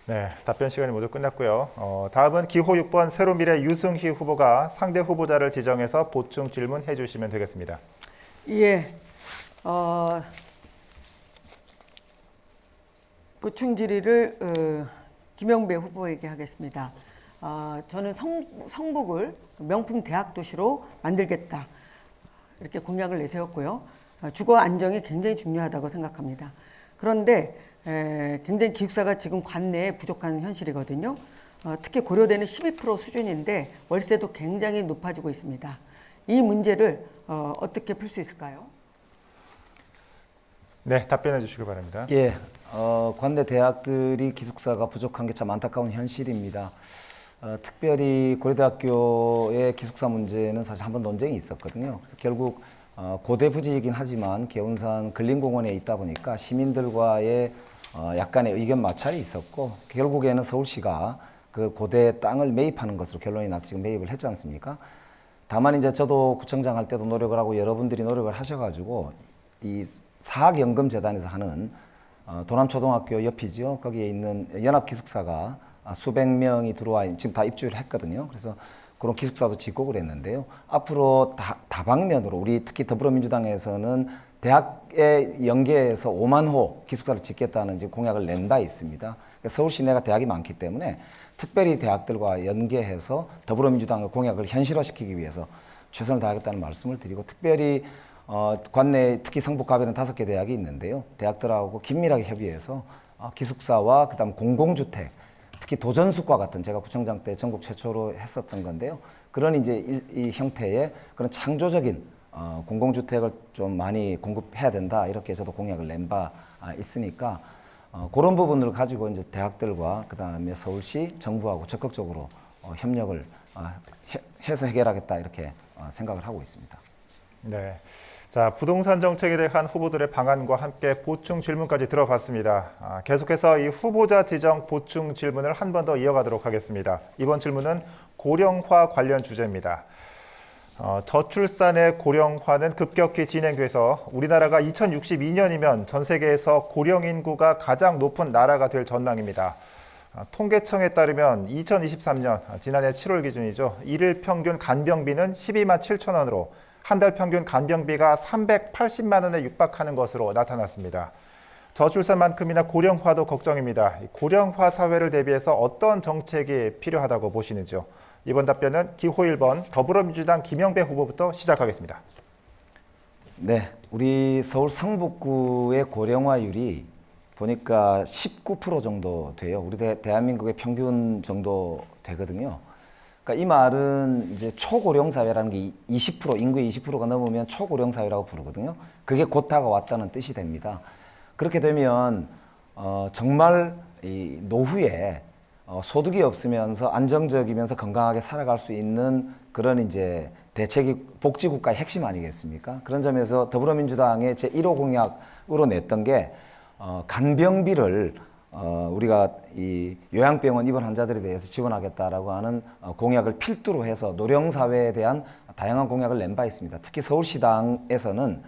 네, 답변 시간이 모두 끝났고요. 다음은 기호 6번 새로미래 유승희 후보가 상대 후보자를 지정해서 보충 질문해 주시면 되겠습니다. 예, 보충 질의를 김영배 후보에게 하겠습니다. 저는 성북을 명품 대학 도시로 만들겠다 이렇게 공약을 내세웠고요. 주거 안정이 굉장히 중요하다고 생각합니다. 그런데 굉장히 기숙사가 지금 관내에 부족한 현실이거든요. 특히 고려대는 12% 수준인데 월세도 굉장히 높아지고 있습니다. 이 문제를 어떻게 풀 수 있을까요? 네, 답변해 주시기 바랍니다. 예, 관내 대학들이 기숙사가 부족한 게 참 안타까운 현실입니다. 특별히 고려대학교의 기숙사 문제는 사실 한번 논쟁이 있었거든요. 그래서 결국 고대 부지이긴 하지만 개운산 근린공원에 있다 보니까 시민들과의 약간의 의견 마찰이 있었고 결국에는 서울시가 그 고대 땅을 매입하는 것으로 결론이 나서 지금 매입을 했지 않습니까? 다만 이제 저도 구청장 할 때도 노력을 하고 여러분들이 노력을 하셔가지고 이 사학연금재단에서 하는 도남초등학교 옆이죠. 거기에 있는 연합기숙사가 수백 명이 들어와 지금 다 입주를 했거든요. 그래서 그런 기숙사도 짓고 그랬는데요. 앞으로 다방면으로 우리 특히 더불어민주당에서는 대학에 연계해서 5만 호 기숙사를 짓겠다는 지금 공약을 낸 바 있습니다. 그러니까 서울 시내가 대학이 많기 때문에 특별히 대학들과 연계해서 더불어민주당의 공약을 현실화시키기 위해서 최선을 다하겠다는 말씀을 드리고 특별히 관내 특히 성북갑에는 5개 대학이 있는데요. 대학들하고 긴밀하게 협의해서 기숙사와 그다음 공공주택 특히 도전숲과 같은 제가 구청장 때 전국 최초로 했었던 건데요. 그런 이제 이 형태의 그런 창조적인 공공주택을 좀 많이 공급해야 된다 이렇게 저도 공약을 낸 바 있으니까 그런 부분을 가지고 이제 대학들과 그다음에 서울시 정부하고 적극적으로 협력을 해서 해결하겠다 이렇게 생각을 하고 있습니다. 네. 자, 부동산 정책에 대한 후보들의 방안과 함께 보충 질문까지 들어봤습니다. 계속해서 이 후보자 지정 보충 질문을 한 번 더 이어가도록 하겠습니다. 이번 질문은 고령화 관련 주제입니다. 저출산의 고령화는 급격히 진행돼서 우리나라가 2062년이면 전 세계에서 고령 인구가 가장 높은 나라가 될 전망입니다. 통계청에 따르면 2023년 지난해 7월 기준이죠. 일일 평균 간병비는 12만 7천 원으로 한 달 평균 간병비가 380만 원에 육박하는 것으로 나타났습니다. 저출산만큼이나 고령화도 걱정입니다. 고령화 사회를 대비해서 어떤 정책이 필요하다고 보시는지요? 이번 답변은 기호 1번 더불어민주당 김영배 후보부터 시작하겠습니다. 네, 우리 서울 성북구의 고령화율이 보니까 19% 정도 돼요. 우리 대한민국의 평균 정도 되거든요. 그러니까 이 말은 이제 초고령 사회라는 게 20% 인구의 20%가 넘으면 초고령 사회라고 부르거든요. 그게 곧 다가왔다는 뜻이 됩니다. 그렇게 되면 정말 이 노후에 소득이 없으면서 안정적이면서 건강하게 살아갈 수 있는 그런 이제 대책이 복지국가의 핵심 아니겠습니까? 그런 점에서 더불어민주당의 제1호 공약으로 냈던 게 간병비를 우리가 이 요양병원 입원 환자들에 대해서 지원하겠다라고 하는 공약을 필두로 해서 노령사회에 대한 다양한 공약을 낸 바 있습니다. 특히 서울시당에서는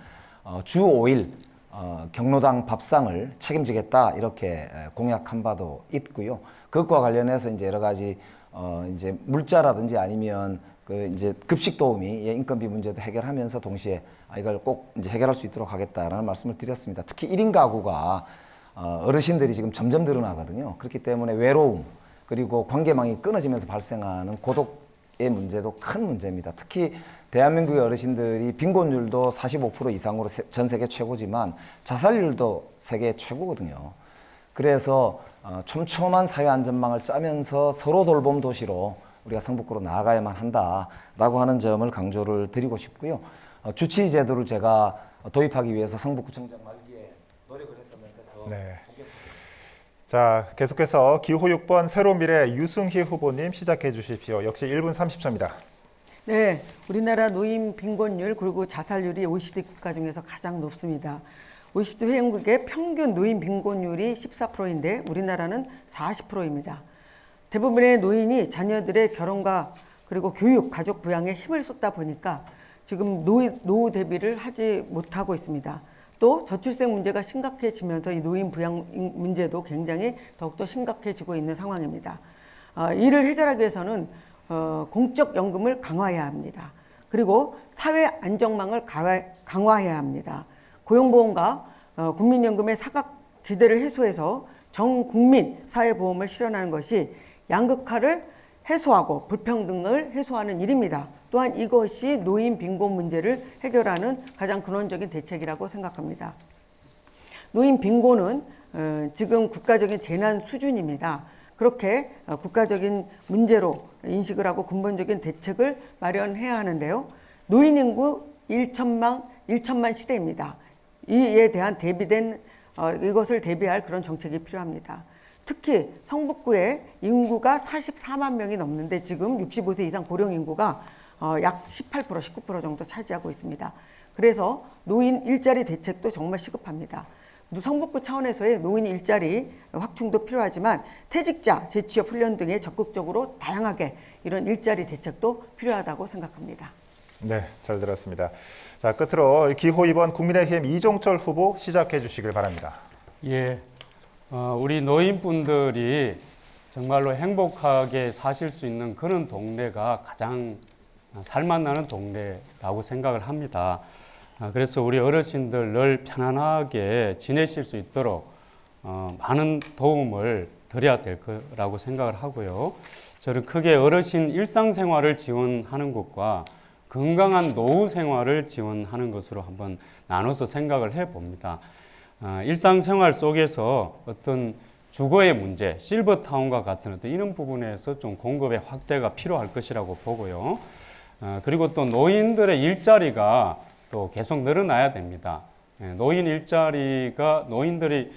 주 5일 경로당 밥상을 책임지겠다 이렇게 공약한 바도 있고요. 그것과 관련해서 이제 여러 가지 이제 물자라든지 아니면 그 이제 급식 도우미 인건비 문제도 해결하면서 동시에 이걸 꼭 이제 해결할 수 있도록 하겠다라는 말씀을 드렸습니다. 특히 1인 가구가 어르신들이 지금 점점 늘어나거든요. 그렇기 때문에 외로움 그리고 관계망이 끊어지면서 발생하는 고독의 문제도 큰 문제입니다. 특히 대한민국의 어르신들이 빈곤율도 45% 이상으로 전 세계 최고지만 자살률도 세계 최고거든요. 그래서 촘촘한 사회 안전망을 짜면서 서로 돌봄 도시로 우리가 성북구로 나아가야만 한다라고 하는 점을 강조를 드리고 싶고요. 주치 제도를 제가 도입하기 위해서 성북구청장 말기에 노력을 했었는데 더 네. 자, 계속해서 기호 6번 새로미래 유승희 후보님 시작해 주십시오. 역시 1분 30초입니다. 네, 우리나라 노인 빈곤율 그리고 자살률이 OECD 국가 중에서 가장 높습니다. OECD 회원국의 평균 노인 빈곤율이 14%인데 우리나라는 40%입니다. 대부분의 노인이 자녀들의 결혼과 그리고 교육, 가족 부양에 힘을 쏟다 보니까 지금 노후 대비를 하지 못하고 있습니다. 또 저출생 문제가 심각해지면서 이 노인 부양 문제도 굉장히 더욱더 심각해지고 있는 상황입니다. 이를 해결하기 위해서는 공적 연금을 강화해야 합니다. 그리고 사회 안정망을 강화해야 합니다. 고용보험과 국민연금의 사각지대를 해소해서 전 국민 사회보험을 실현하는 것이 양극화를 해소하고 불평등을 해소하는 일입니다. 또한 이것이 노인 빈곤 문제를 해결하는 가장 근원적인 대책이라고 생각합니다. 노인 빈곤은 지금 국가적인 재난 수준입니다. 그렇게 국가적인 문제로 인식을 하고 근본적인 대책을 마련해야 하는데요. 노인 인구 1천만 시대입니다. 이에 대한 이것을 대비할 그런 정책이 필요합니다. 특히 성북구의 인구가 44만 명이 넘는데 지금 65세 이상 고령 인구가 약 18%, 19% 정도 차지하고 있습니다. 그래서 노인 일자리 대책도 정말 시급합니다. 성북구 차원에서의 노인 일자리 확충도 필요하지만 퇴직자, 재취업 훈련 등에 적극적으로 다양하게 이런 일자리 대책도 필요하다고 생각합니다. 네, 잘 들었습니다. 자, 끝으로 기호 2번 국민의힘 이종철 후보 시작해 주시길 바랍니다. 예, 우리 노인분들이 정말로 행복하게 사실 수 있는 그런 동네가 가장 살맛나는 동네라고 생각을 합니다. 그래서 우리 어르신들 늘 편안하게 지내실 수 있도록 많은 도움을 드려야 될 거라고 생각을 하고요. 저는 크게 어르신 일상생활을 지원하는 것과 건강한 노후 생활을 지원하는 것으로 한번 나눠서 생각을 해봅니다. 일상생활 속에서 어떤 주거의 문제, 실버타운과 같은 어떤 이런 부분에서 좀 공급의 확대가 필요할 것이라고 보고요. 그리고 또 노인들의 일자리가 또 계속 늘어나야 됩니다. 노인 일자리가 노인들이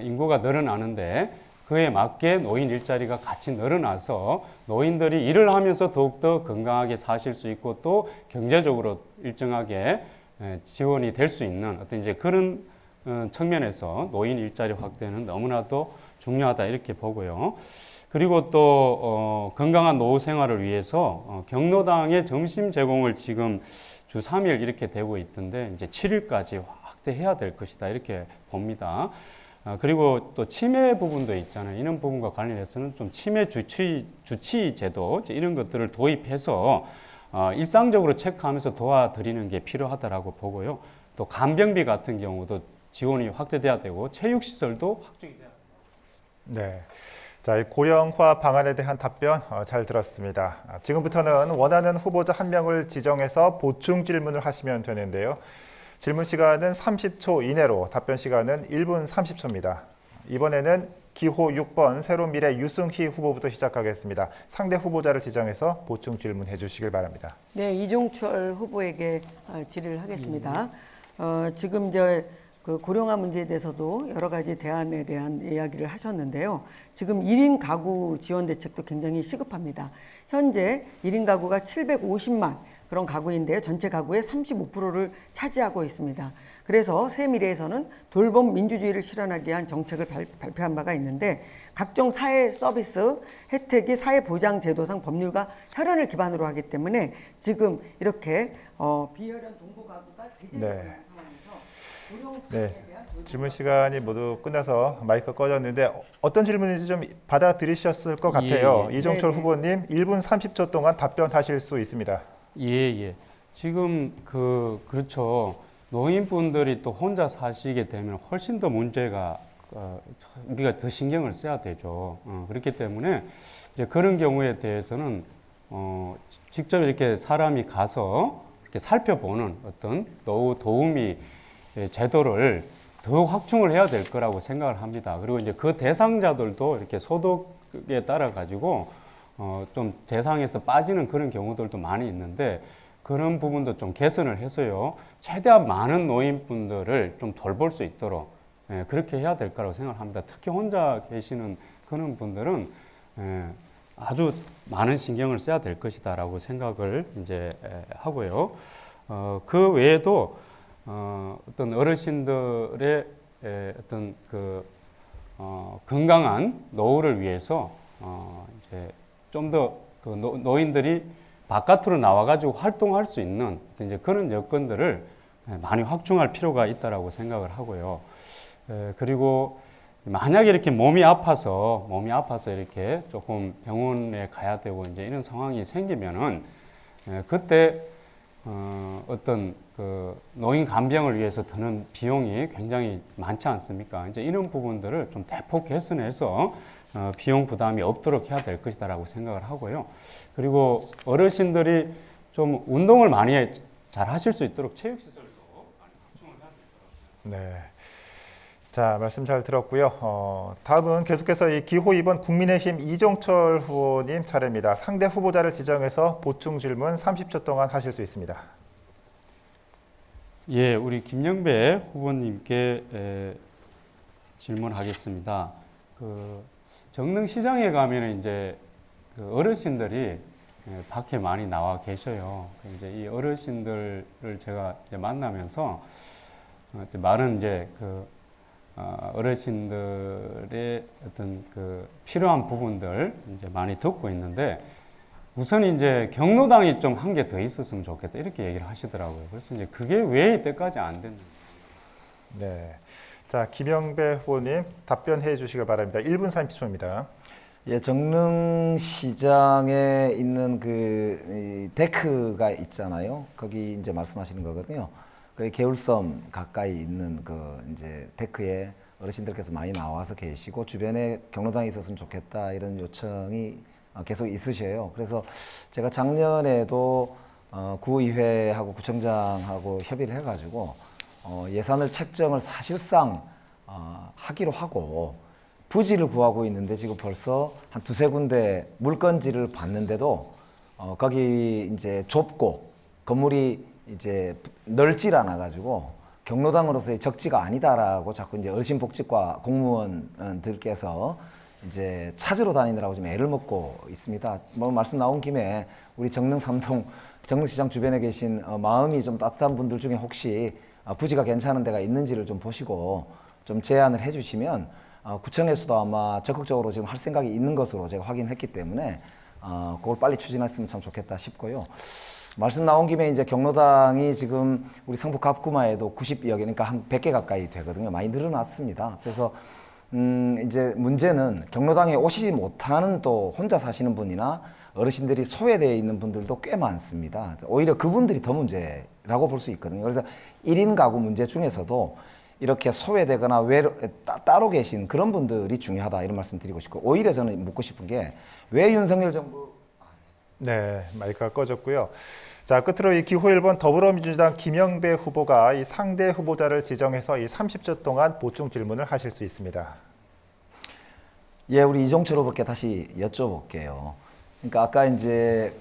인구가 늘어나는데 그에 맞게 노인 일자리가 같이 늘어나서 노인들이 일을 하면서 더욱더 건강하게 사실 수 있고 또 경제적으로 일정하게 지원이 될 수 있는 어떤 이제 그런 측면에서 노인 일자리 확대는 너무나도 중요하다 이렇게 보고요. 그리고 또 건강한 노후 생활을 위해서 경로당의 점심 제공을 지금 주 3일 이렇게 되고 있던데 이제 7일까지 확대해야 될 것이다 이렇게 봅니다. 그리고 또 치매 부분도 있잖아요. 이런 부분과 관련해서는 좀 치매 주치 제도 이런 것들을 도입해서 일상적으로 체크하면서 도와드리는 게 필요하다라고 보고요. 또 간병비 같은 경우도 지원이 확대돼야 되고 체육시설도 확충이 돼야 됩니다. 네. 자, 이 고령화 방안에 대한 답변 잘 들었습니다. 지금부터는 원하는 후보자 한 명을 지정해서 보충 질문을 하시면 되는데요. 질문 시간은 30초 이내로 답변 시간은 1분 30초입니다. 이번에는 기호 6번 새로미래 유승희 후보부터 시작하겠습니다. 상대 후보자를 지정해서 보충 질문해 주시길 바랍니다. 네, 이종철 후보에게 질의를 하겠습니다. 지금 그 고령화 문제에 대해서도 여러 가지 대안에 대한 이야기를 하셨는데요. 지금 1인 가구 지원 대책도 굉장히 시급합니다. 현재 1인 가구가 750만 그런 가구인데요. 전체 가구의 35%를 차지하고 있습니다. 그래서 새미래에서는 돌봄 민주주의를 실현하기 위한 정책을 발표한 바가 있는데 각종 사회 서비스 혜택이 사회보장제도상 법률과 혈연을 기반으로 하기 때문에 지금 이렇게 비혈연 동거 가구가 제재되고 있는 상황에서 네, 질문 시간이 모두 끝나서 마이크가 꺼졌는데 어떤 질문인지 좀 받아들이셨을 것 같아요. 예. 이종철 네네. 후보님 1분 30초 동안 답변하실 수 있습니다. 예. 지금 그렇죠. 노인분들이 또 혼자 사시게 되면 훨씬 더 문제가 우리가 더 신경을 써야 되죠. 그렇기 때문에 이제 그런 경우에 대해서는 직접 이렇게 사람이 가서 이렇게 살펴보는 어떤 노후 도우미 제도를 더 확충을 해야 될 거라고 생각을 합니다. 그리고 이제 그 대상자들도 이렇게 소득에 따라 가지고 좀 대상에서 빠지는 그런 경우들도 많이 있는데 그런 부분도 좀 개선을 해서요. 최대한 많은 노인분들을 좀 돌볼 수 있도록 그렇게 해야 될 거라고 생각합니다. 특히 혼자 계시는 그런 분들은 아주 많은 신경을 써야 될 것이다라고 생각을 이제 하고요. 그 외에도 어떤 어르신들의 어떤 건강한 노후를 위해서 이제 좀 더 노인들이 바깥으로 나와가지고 활동할 수 있는 이제 그런 여건들을 많이 확충할 필요가 있다라고 생각을 하고요. 그리고 만약에 이렇게 몸이 아파서 이렇게 조금 병원에 가야 되고 이제 이런 상황이 생기면은 그때 어떤 노인 간병을 위해서 드는 비용이 굉장히 많지 않습니까? 이제 이런 부분들을 좀 대폭 개선해서 비용 부담이 없도록 해야 될 것이다라고 생각을 하고요. 그리고 어르신들이 좀 운동을 많이 잘 하실 수 있도록 체육시설도 많이 확충을 해야 될 거라고 생각합니다. 네. 자, 말씀 잘 들었고요. 다음은 계속해서 이 기호 2번 국민의힘 이종철 후보님 차례입니다. 상대 후보자를 지정해서 보충 질문 30초 동안 하실 수 있습니다. 예, 우리 김영배 후보님께 질문하겠습니다. 정릉시장에 가면 이제 어르신들이 밖에 많이 나와 계셔요. 이제 이 어르신들을 제가 이제 만나면서 많은 이제 어르신들의 어떤 필요한 부분들 이제 많이 듣고 있는데 우선 이제 경로당이 좀 한 개 더 있었으면 좋겠다 이렇게 얘기를 하시더라고요. 그래서 이제 그게 왜 이때까지 안 됐는지. 네. 자, 김영배 후보님 답변해 주시길 바랍니다. 1분 30초입니다. 예, 정릉시장에 있는 이 데크가 있잖아요. 거기 이제 말씀하시는 거거든요. 그 개울섬 가까이 있는 이제 데크에 어르신들께서 많이 나와서 계시고 주변에 경로당이 있었으면 좋겠다 이런 요청이 계속 있으셔요. 그래서 제가 작년에도 구의회하고 구청장하고 협의를 해가지고 예산을 책정을 사실상 하기로 하고 부지를 구하고 있는데 지금 벌써 한 두세 군데 물건지를 봤는데도 거기 이제 좁고 건물이 이제 넓질 않아 가지고 경로당으로서의 적지가 아니다라고 자꾸 이제 어르신복지과 공무원들께서 이제 찾으러 다니느라고 좀 애를 먹고 있습니다. 뭐 말씀 나온 김에 우리 정릉 3동 정릉시장 주변에 계신 마음이 좀 따뜻한 분들 중에 혹시 부지가 괜찮은 데가 있는지를 좀 보시고 좀 제안을 해주시면 구청에서도 아마 적극적으로 지금 할 생각이 있는 것으로 제가 확인했기 때문에 그걸 빨리 추진했으면 참 좋겠다 싶고요. 말씀 나온 김에 이제 경로당이 지금 우리 성북 갑구마에도 90여 개, 그러니까 한 100개 가까이 되거든요. 많이 늘어났습니다. 그래서 이제 문제는 경로당에 오시지 못하는 또 혼자 사시는 분이나 어르신들이 소외되어 있는 분들도 꽤 많습니다. 오히려 그분들이 더 문제라고 볼 수 있거든요. 그래서 1인 가구 문제 중에서도 이렇게 소외되거나 따로 계신 그런 분들이 중요하다 이런 말씀 드리고 싶고 오히려 저는 묻고 싶은 게 왜 윤석열 정부 네, 마이크가 꺼졌고요. 자, 끝으로 이 기호 1번 더불어민주당 김영배 후보가 이 상대 후보자를 지정해서 이 30초 동안 보충 질문을 하실 수 있습니다. 예, 우리 이종철 후보께 다시 여쭤볼게요. 그러니까 아까 이제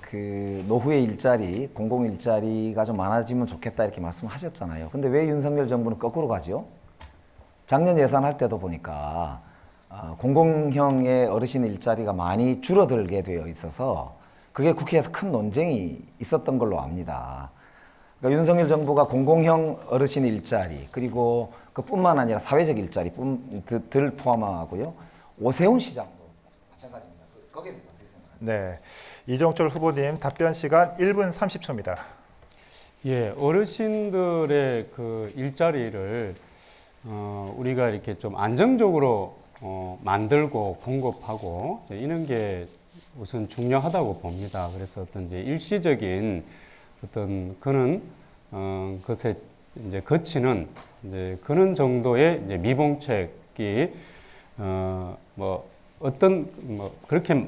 노후의 일자리, 공공 일자리가 좀 많아지면 좋겠다 이렇게 말씀하셨잖아요. 근데 왜 윤석열 정부는 거꾸로 가죠? 작년 예산할 때도 보니까 공공형의 어르신 일자리가 많이 줄어들게 되어 있어서 그게 국회에서 큰 논쟁이 있었던 걸로 압니다. 그러니까 윤석열 정부가 공공형 어르신 일자리 그리고 그뿐만 아니라 사회적 일자리들 포함하고요. 오세훈 시장도 마찬가지입니다. 거기에 대해서 어떻게 생각하세요? 네, 이종철 후보님 답변 시간 1분 30초입니다. 예, 어르신들의 그 일자리를 우리가 이렇게 좀 안정적으로 만들고 공급하고 이런 게 우선 중요하다고 봅니다. 그래서 어떤 이제 일시적인 어떤 그런 것에 이제 거치는 이제 그런 정도의 이제 미봉책이 뭐 어떤 뭐 그렇게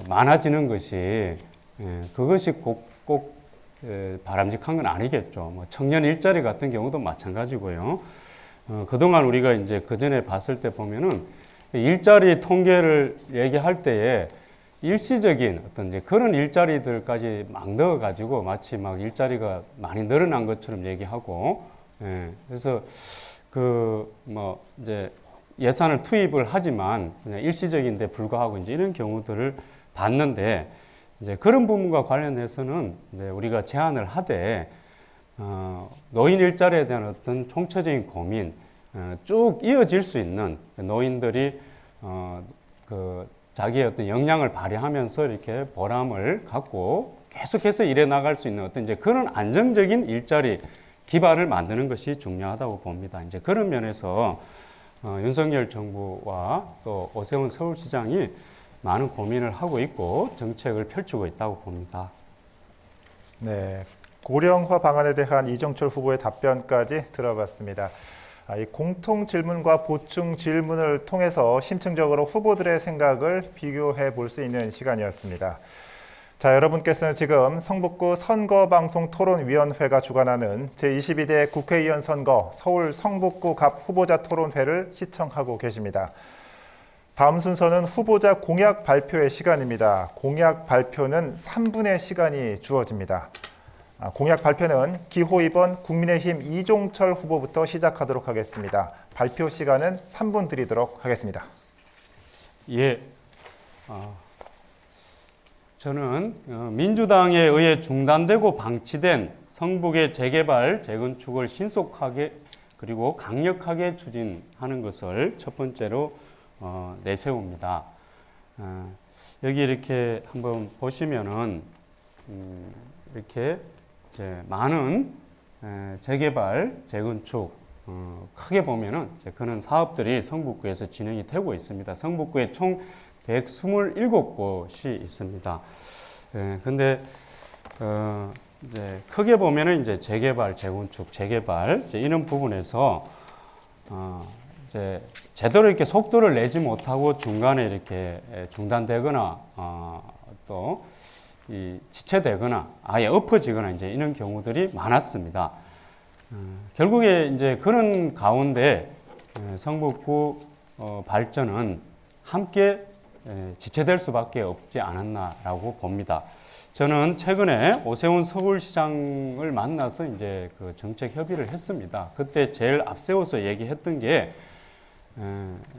많아지는 것이 그것이 꼭 바람직한 건 아니겠죠. 뭐 청년 일자리 같은 경우도 마찬가지고요. 그동안 우리가 이제 그 전에 봤을 때 보면은 일자리 통계를 얘기할 때에 일시적인 어떤 이제 그런 일자리들까지 막 넣어가지고 마치 막 일자리가 많이 늘어난 것처럼 얘기하고, 그래서 그 뭐 이제 예산을 투입을 하지만 그냥 일시적인데 불과하고 이제 이런 경우들을 봤는데, 이제 그런 부분과 관련해서는 이제 우리가 제안을 하되 노인 일자리에 대한 어떤 총체적인 고민 쭉 이어질 수 있는 노인들이 그 자기의 어떤 역량을 발휘하면서 이렇게 보람을 갖고 계속해서 일해 나갈 수 있는 어떤 이제 그런 안정적인 일자리 기반을 만드는 것이 중요하다고 봅니다. 이제 그런 면에서 윤석열 정부와 또 오세훈 서울시장이 많은 고민을 하고 있고 정책을 펼치고 있다고 봅니다. 네, 고령화 방안에 대한 이정철 후보의 답변까지 들어봤습니다. 이 공통 질문과 보충 질문을 통해서 심층적으로 후보들의 생각을 비교해 볼 수 있는 시간이었습니다. 자, 여러분께서는 지금 성북구 선거방송토론위원회가 주관하는 제22대 국회의원 선거 서울 성북구 갑 후보자 토론회를 시청하고 계십니다. 다음 순서는 후보자 공약 발표의 시간입니다. 공약 발표는 3분의 시간이 주어집니다. 공약 발표는 기호 2번 국민의힘 이종철 후보부터 시작하도록 하겠습니다. 발표 시간은 3분 드리도록 하겠습니다. 예, 저는 민주당에 의해 중단되고 방치된 성북의 재개발, 재건축을 신속하게 그리고 강력하게 추진하는 것을 첫 번째로 내세웁니다. 여기 이렇게 한번 보시면은 이렇게 많은 재개발, 재건축 크게 보면은 그런 사업들이 성북구에서 진행이 되고 있습니다. 성북구에 총 127곳이 있습니다. 근데 이제 크게 보면은 이제 재개발, 재건축, 재개발 이런 부분에서 이제 제대로 이렇게 속도를 내지 못하고 중간에 이렇게 중단되거나 또 지체되거나 아예 엎어지거나 이제 이런 경우들이 많았습니다. 결국에 이제 그런 가운데 성북구 발전은 함께 지체될 수밖에 없지 않았나라고 봅니다. 저는 최근에 오세훈 서울시장을 만나서 이제 그 정책 협의를 했습니다. 그때 제일 앞세워서 얘기했던 게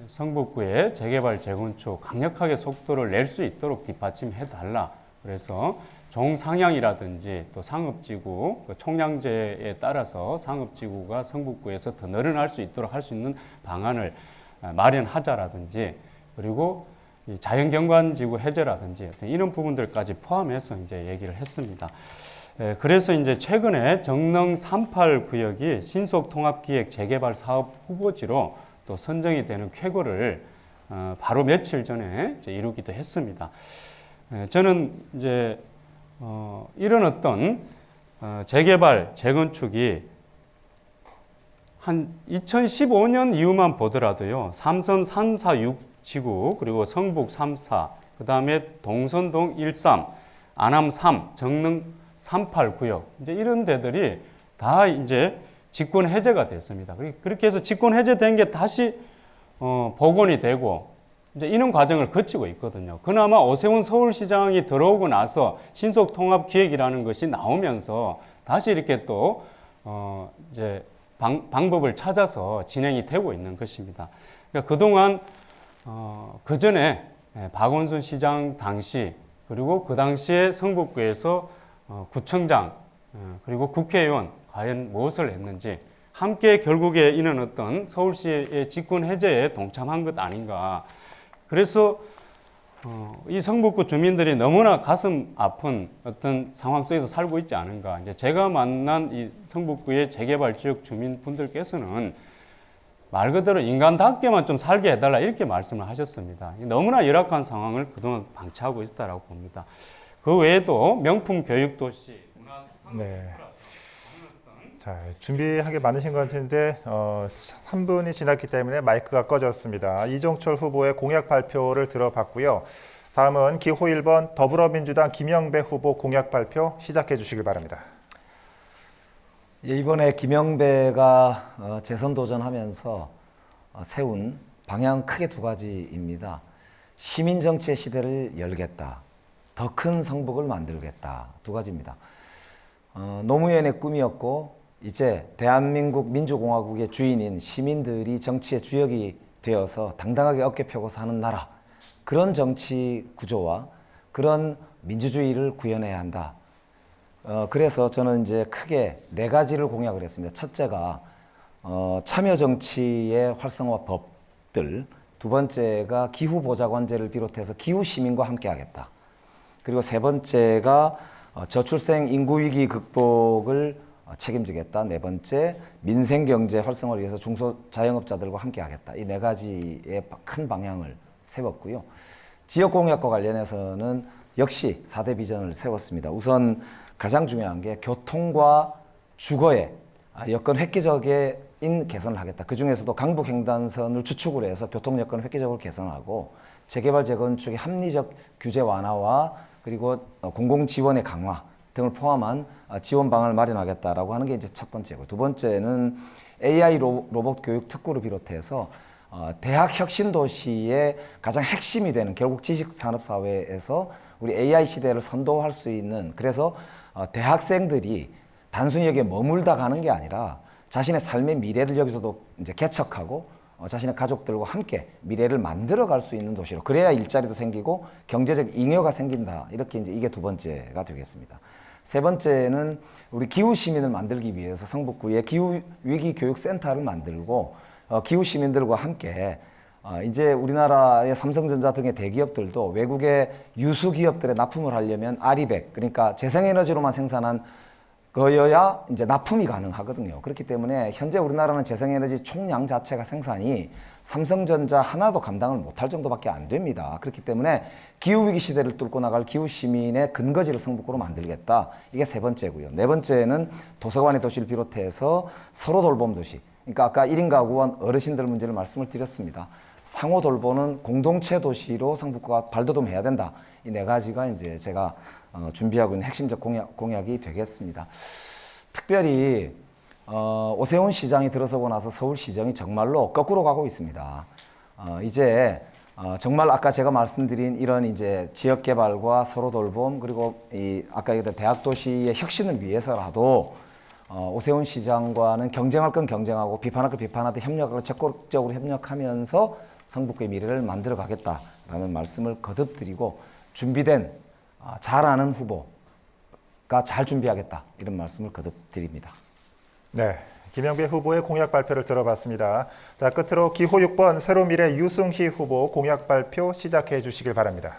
성북구의 재개발, 재건축 강력하게 속도를 낼 수 있도록 뒷받침해 달라. 그래서 종상향이라든지 또 상업지구, 총량제에 따라서 상업지구가 성북구에서 더 늘어날 수 있도록 할 수 있는 방안을 마련하자라든지, 그리고 이 자연경관지구 해제라든지 이런 부분들까지 포함해서 이제 얘기를 했습니다. 그래서 이제 최근에 정릉 38 구역이 신속통합기획 재개발 사업 후보지로 또 선정이 되는 쾌거를 바로 며칠 전에 이제 이루기도 했습니다. 저는 이제 이런 어떤 재개발, 재건축이 한 2015년 이후만 보더라도요, 삼선 3, 4, 6 지구, 그리고 성북 3, 4, 그 다음에 동선동 1, 3, 안암 3, 정릉 38 구역, 이제 이런 데들이 다 이제 직권 해제가 됐습니다. 그렇게 해서 직권 해제된 게 다시 복원이 되고 이제 이런 과정을 거치고 있거든요. 그나마 오세훈 서울시장이 들어오고 나서 신속통합기획이라는 것이 나오면서 다시 이렇게 또 이제 방법을 찾아서 진행이 되고 있는 것입니다. 그러니까 그동안 그 전에 박원순 시장 당시, 그리고 그 당시에 성북구에서 구청장 그리고 국회의원 과연 무엇을 했는지, 함께 결국에 이는 어떤 서울시의 직권 해제에 동참한 것 아닌가. 그래서 이 성북구 주민들이 너무나 가슴 아픈 어떤 상황 속에서 살고 있지 않은가. 이제 제가 만난 이 성북구의 재개발 지역 주민분들께서는 말 그대로 인간답게만 좀 살게 해달라 이렇게 말씀을 하셨습니다. 너무나 열악한 상황을 그동안 방치하고 있다라고 봅니다. 그 외에도 명품 교육도시, 네. 자, 준비하기 많으신 것 같은데 3분이 지났기 때문에 마이크가 꺼졌습니다. 이종철 후보의 공약 발표를 들어봤고요. 다음은 기호 1번 더불어민주당 김영배 후보 공약 발표 시작해 주시길 바랍니다. 예, 이번에 김영배가 재선 도전하면서 세운 방향 크게 두 가지입니다. 시민정치의 시대를 열겠다. 더 큰 성북을 만들겠다. 두 가지입니다. 노무현의 꿈이었고 이제 대한민국 민주공화국의 주인인 시민들이 정치의 주역이 되어서 당당하게 어깨 펴고 사는 나라, 그런 정치 구조와 그런 민주주의를 구현해야 한다. 그래서 저는 이제 크게 네 가지를 공약을 했습니다. 첫째가 참여 정치의 활성화 법들, 두 번째가 기후 보좌관제를 비롯해서 기후 시민과 함께 하겠다. 그리고 세 번째가 저출생 인구 위기 극복을 책임지겠다. 네 번째, 민생 경제 활성화를 위해서 중소자영업자들과 함께 하겠다. 이 네 가지의 큰 방향을 세웠고요. 지역 공약과 관련해서는 역시 4대 비전을 세웠습니다. 우선 가장 중요한 게 교통과 주거의 여건 획기적인 개선을 하겠다. 그 중에서도 강북횡단선을 주축으로 해서 교통 여건을 획기적으로 개선하고 재개발 재건축의 합리적 규제 완화와 그리고 공공지원의 강화 등을 포함한 지원 방안을 마련하겠다라고 하는 게 이제 첫 번째고, 두 번째는 AI 로봇 교육 특구를 비롯해서 대학 혁신 도시의 가장 핵심이 되는 결국 지식 산업 사회에서 우리 AI 시대를 선도할 수 있는, 그래서 대학생들이 단순히 여기에 머물다 가는 게 아니라 자신의 삶의 미래를 여기서도 이제 개척하고 자신의 가족들과 함께 미래를 만들어 갈 수 있는 도시로, 그래야 일자리도 생기고 경제적 잉여가 생긴다. 이렇게 이제 이게 두 번째가 되겠습니다. 세 번째는 우리 기후 시민을 만들기 위해서 성북구에 기후 위기 교육 센터를 만들고 기후 시민들과 함께 이제 우리나라의 삼성전자 등의 대기업들도 외국의 유수 기업들에 납품을 하려면 아리백, 그러니까 재생에너지로만 생산한 거여야 이제 납품이 가능하거든요. 그렇기 때문에 현재 우리나라는 재생에너지 총량 자체가 생산이 삼성전자 하나도 감당을 못할 정도밖에 안 됩니다. 그렇기 때문에 기후위기 시대를 뚫고 나갈 기후시민의 근거지를 성북구로 만들겠다. 이게 세 번째고요. 네 번째는 도서관의 도시를 비롯해서 서로 돌봄 도시. 그러니까 아까 1인 가구원 어르신들 문제를 말씀을 드렸습니다. 상호 돌보는 공동체 도시로 성북구가 발돋움해야 된다. 이 네 가지가 이제 제가 준비하고 있는 핵심적 공약이 되겠습니다. 특별히 오세훈 시장이 들어서고 나서 서울시정이 정말로 거꾸로 가고 있습니다. 이제 정말 아까 제가 말씀드린 이런 이제 지역 개발과 서로 돌봄, 그리고 이 아까 얘기했던 대학 도시의 혁신을 위해서라도 오세훈 시장과는 경쟁할 건 경쟁하고 비판할 건 비판하되 협력하고 적극적으로 협력하면서 성북구의 미래를 만들어 가겠다라는 말씀을 거듭 드리고, 준비된 잘 아는 후보가 잘 준비하겠다, 이런 말씀을 거듭 드립니다. 네, 김영배 후보의 공약 발표를 들어봤습니다. 자, 끝으로 기호 6번 새로미래 유승희 후보 공약 발표 시작해 주시길 바랍니다.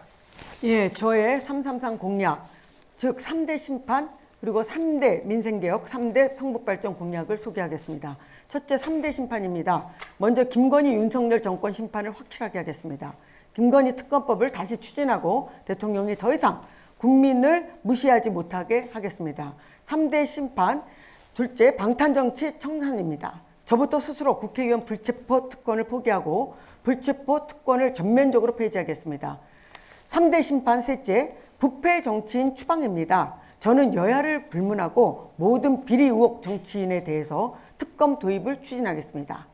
예, 저의 333 공약, 즉 3대 심판 그리고 3대 민생개혁, 3대 성북발전 공약을 소개하겠습니다. 첫째, 3대 심판입니다. 먼저 김건희, 윤석열 정권 심판을 확실하게 하겠습니다. 김건희 특검법을 다시 추진하고 대통령이 더 이상 국민을 무시하지 못하게 하겠습니다. 3대 심판, 둘째, 방탄정치 청산입니다. 저부터 스스로 국회의원 불체포 특권을 포기하고 불체포 특권을 전면적으로 폐지하겠습니다. 3대 심판, 셋째, 부패 정치인 추방입니다. 저는 여야를 불문하고 모든 비리 의혹 정치인에 대해서 특검 도입을 추진하겠습니다.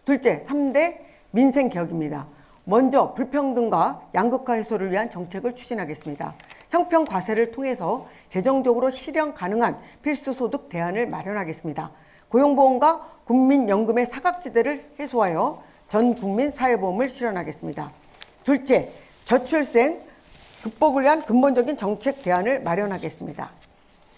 둘째, 3대 민생개혁입니다. 먼저 불평등과 양극화 해소를 위한 정책을 추진하겠습니다. 형평 과세를 통해서 재정적으로 실현 가능한 필수소득 대안을 마련하겠습니다. 고용보험과 국민연금의 사각지대를 해소하여 전 국민 사회보험을 실현하겠습니다. 둘째, 저출생 극복을 위한 근본적인 정책 대안을 마련하겠습니다.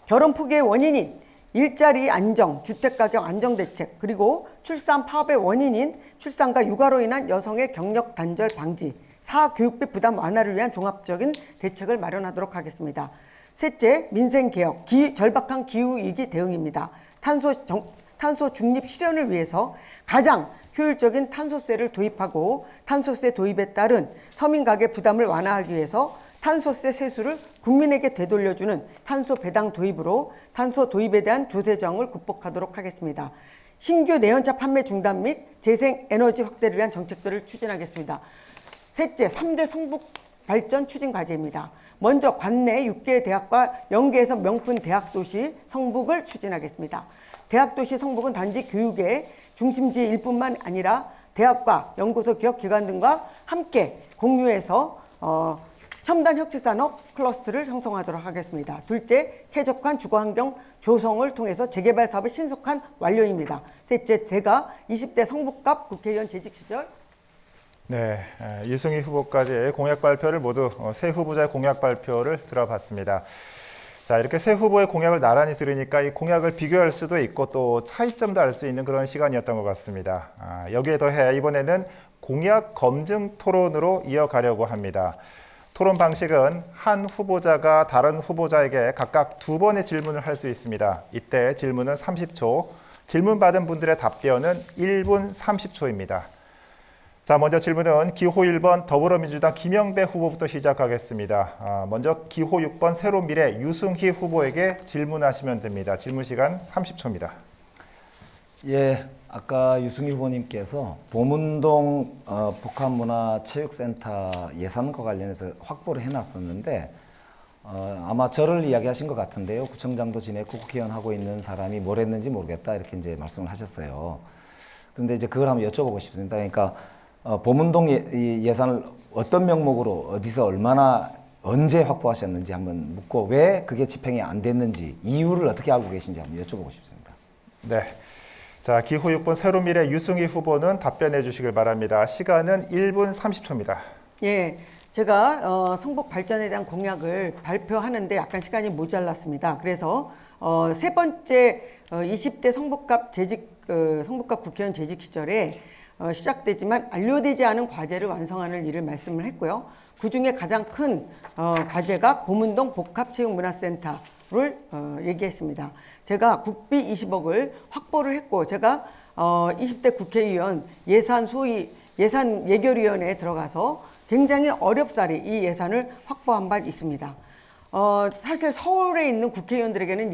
결혼 포기의 원인인 일자리 안정, 주택가격 안정 대책, 그리고 출산 파업의 원인인 출산과 육아로 인한 여성의 경력 단절 방지, 사교육비 부담 완화를 위한 종합적인 대책을 마련하도록 하겠습니다. 셋째, 민생개혁, 절박한 기후위기 대응입니다. 탄소 중립 실현을 위해서 가장 효율적인 탄소세를 도입하고 탄소세 도입에 따른 서민 가계 부담을 완화하기 위해서 탄소세 세수를 국민에게 되돌려주는 탄소 배당 도입으로 탄소 도입에 대한 조세정을 극복하도록 하겠습니다. 신규 내연차 판매 중단 및 재생 에너지 확대를 위한 정책들을 추진하겠습니다. 셋째, 3대 성북 발전 추진 과제입니다. 먼저 관내 6개 대학과 연계해서 명품 대학도시 성북을 추진하겠습니다. 대학도시 성북은 단지 교육의 중심지일 뿐만 아니라 대학과 연구소, 기업기관 등과 함께 공유해서 첨단 혁신산업 클러스터를 형성하도록 하겠습니다. 둘째, 쾌적한 주거환경 조성을 통해서 재개발 사업의 신속한 완료입니다. 셋째, 제가 20대 성북갑 국회의원 재직 시절 네, 유승희 후보까지 공약 발표를 모두 세 후보자의 공약 발표를 들어봤습니다. 자, 이렇게 세 후보의 공약을 나란히 들으니까 이 공약을 비교할 수도 있고 또 차이점도 알 수 있는 그런 시간이었던 것 같습니다. 여기에 더해 이번에는 공약 검증 토론으로 이어가려고 합니다. 토론 방식은 한 후보자가 다른 후보자에게 각각 2번의 질문을 할 수 있습니다. 이때 질문은 30초, 질문 받은 분들의 답변은 1분 30초입니다. 자, 먼저 질문은 기호 1번 더불어민주당 김영배 후보부터 시작하겠습니다. 먼저 기호 6번 새로미래 유승희 후보에게 질문하시면 됩니다. 질문 시간 30초입니다. 예, 아까 유승희 후보님께서 보문동 복합문화체육센터 예산과 관련해서 확보를 해놨었는데 아마 저를 이야기하신 것 같은데요. 구청장도 지냈고 국회의원 하고 있는 사람이 뭘 했는지 모르겠다 이렇게 이제 말씀을 하셨어요. 그런데 이제 그걸 한번 여쭤보고 싶습니다. 그러니까 보문동 예산을 어떤 명목으로 어디서 얼마나 언제 확보하셨는지 한번 묻고 왜 그게 집행이 안 됐는지 이유를 어떻게 알고 계신지 한번 여쭤보고 싶습니다. 네. 자, 기호 6번 새로미래 유승희 후보는 답변해 주시길 바랍니다. 시간은 1분 30초입니다. 예, 제가 성북 발전에 대한 공약을 발표하는데 약간 시간이 모자랐습니다. 그래서 세 번째 20대 성북갑 국회의원 재직 시절에 시작되지만 완료되지 않은 과제를 완성하는 일을 말씀을 했고요. 그중에 가장 큰 과제가 보문동 복합체육문화센터를 얘기했습니다. 제가 국비 20억을 확보를 했고 제가 20대 국회의원 예산 예결위원회에 들어가서 굉장히 어렵사리 이 예산을 확보한 바 있습니다. 사실 서울에 있는 국회의원들에게는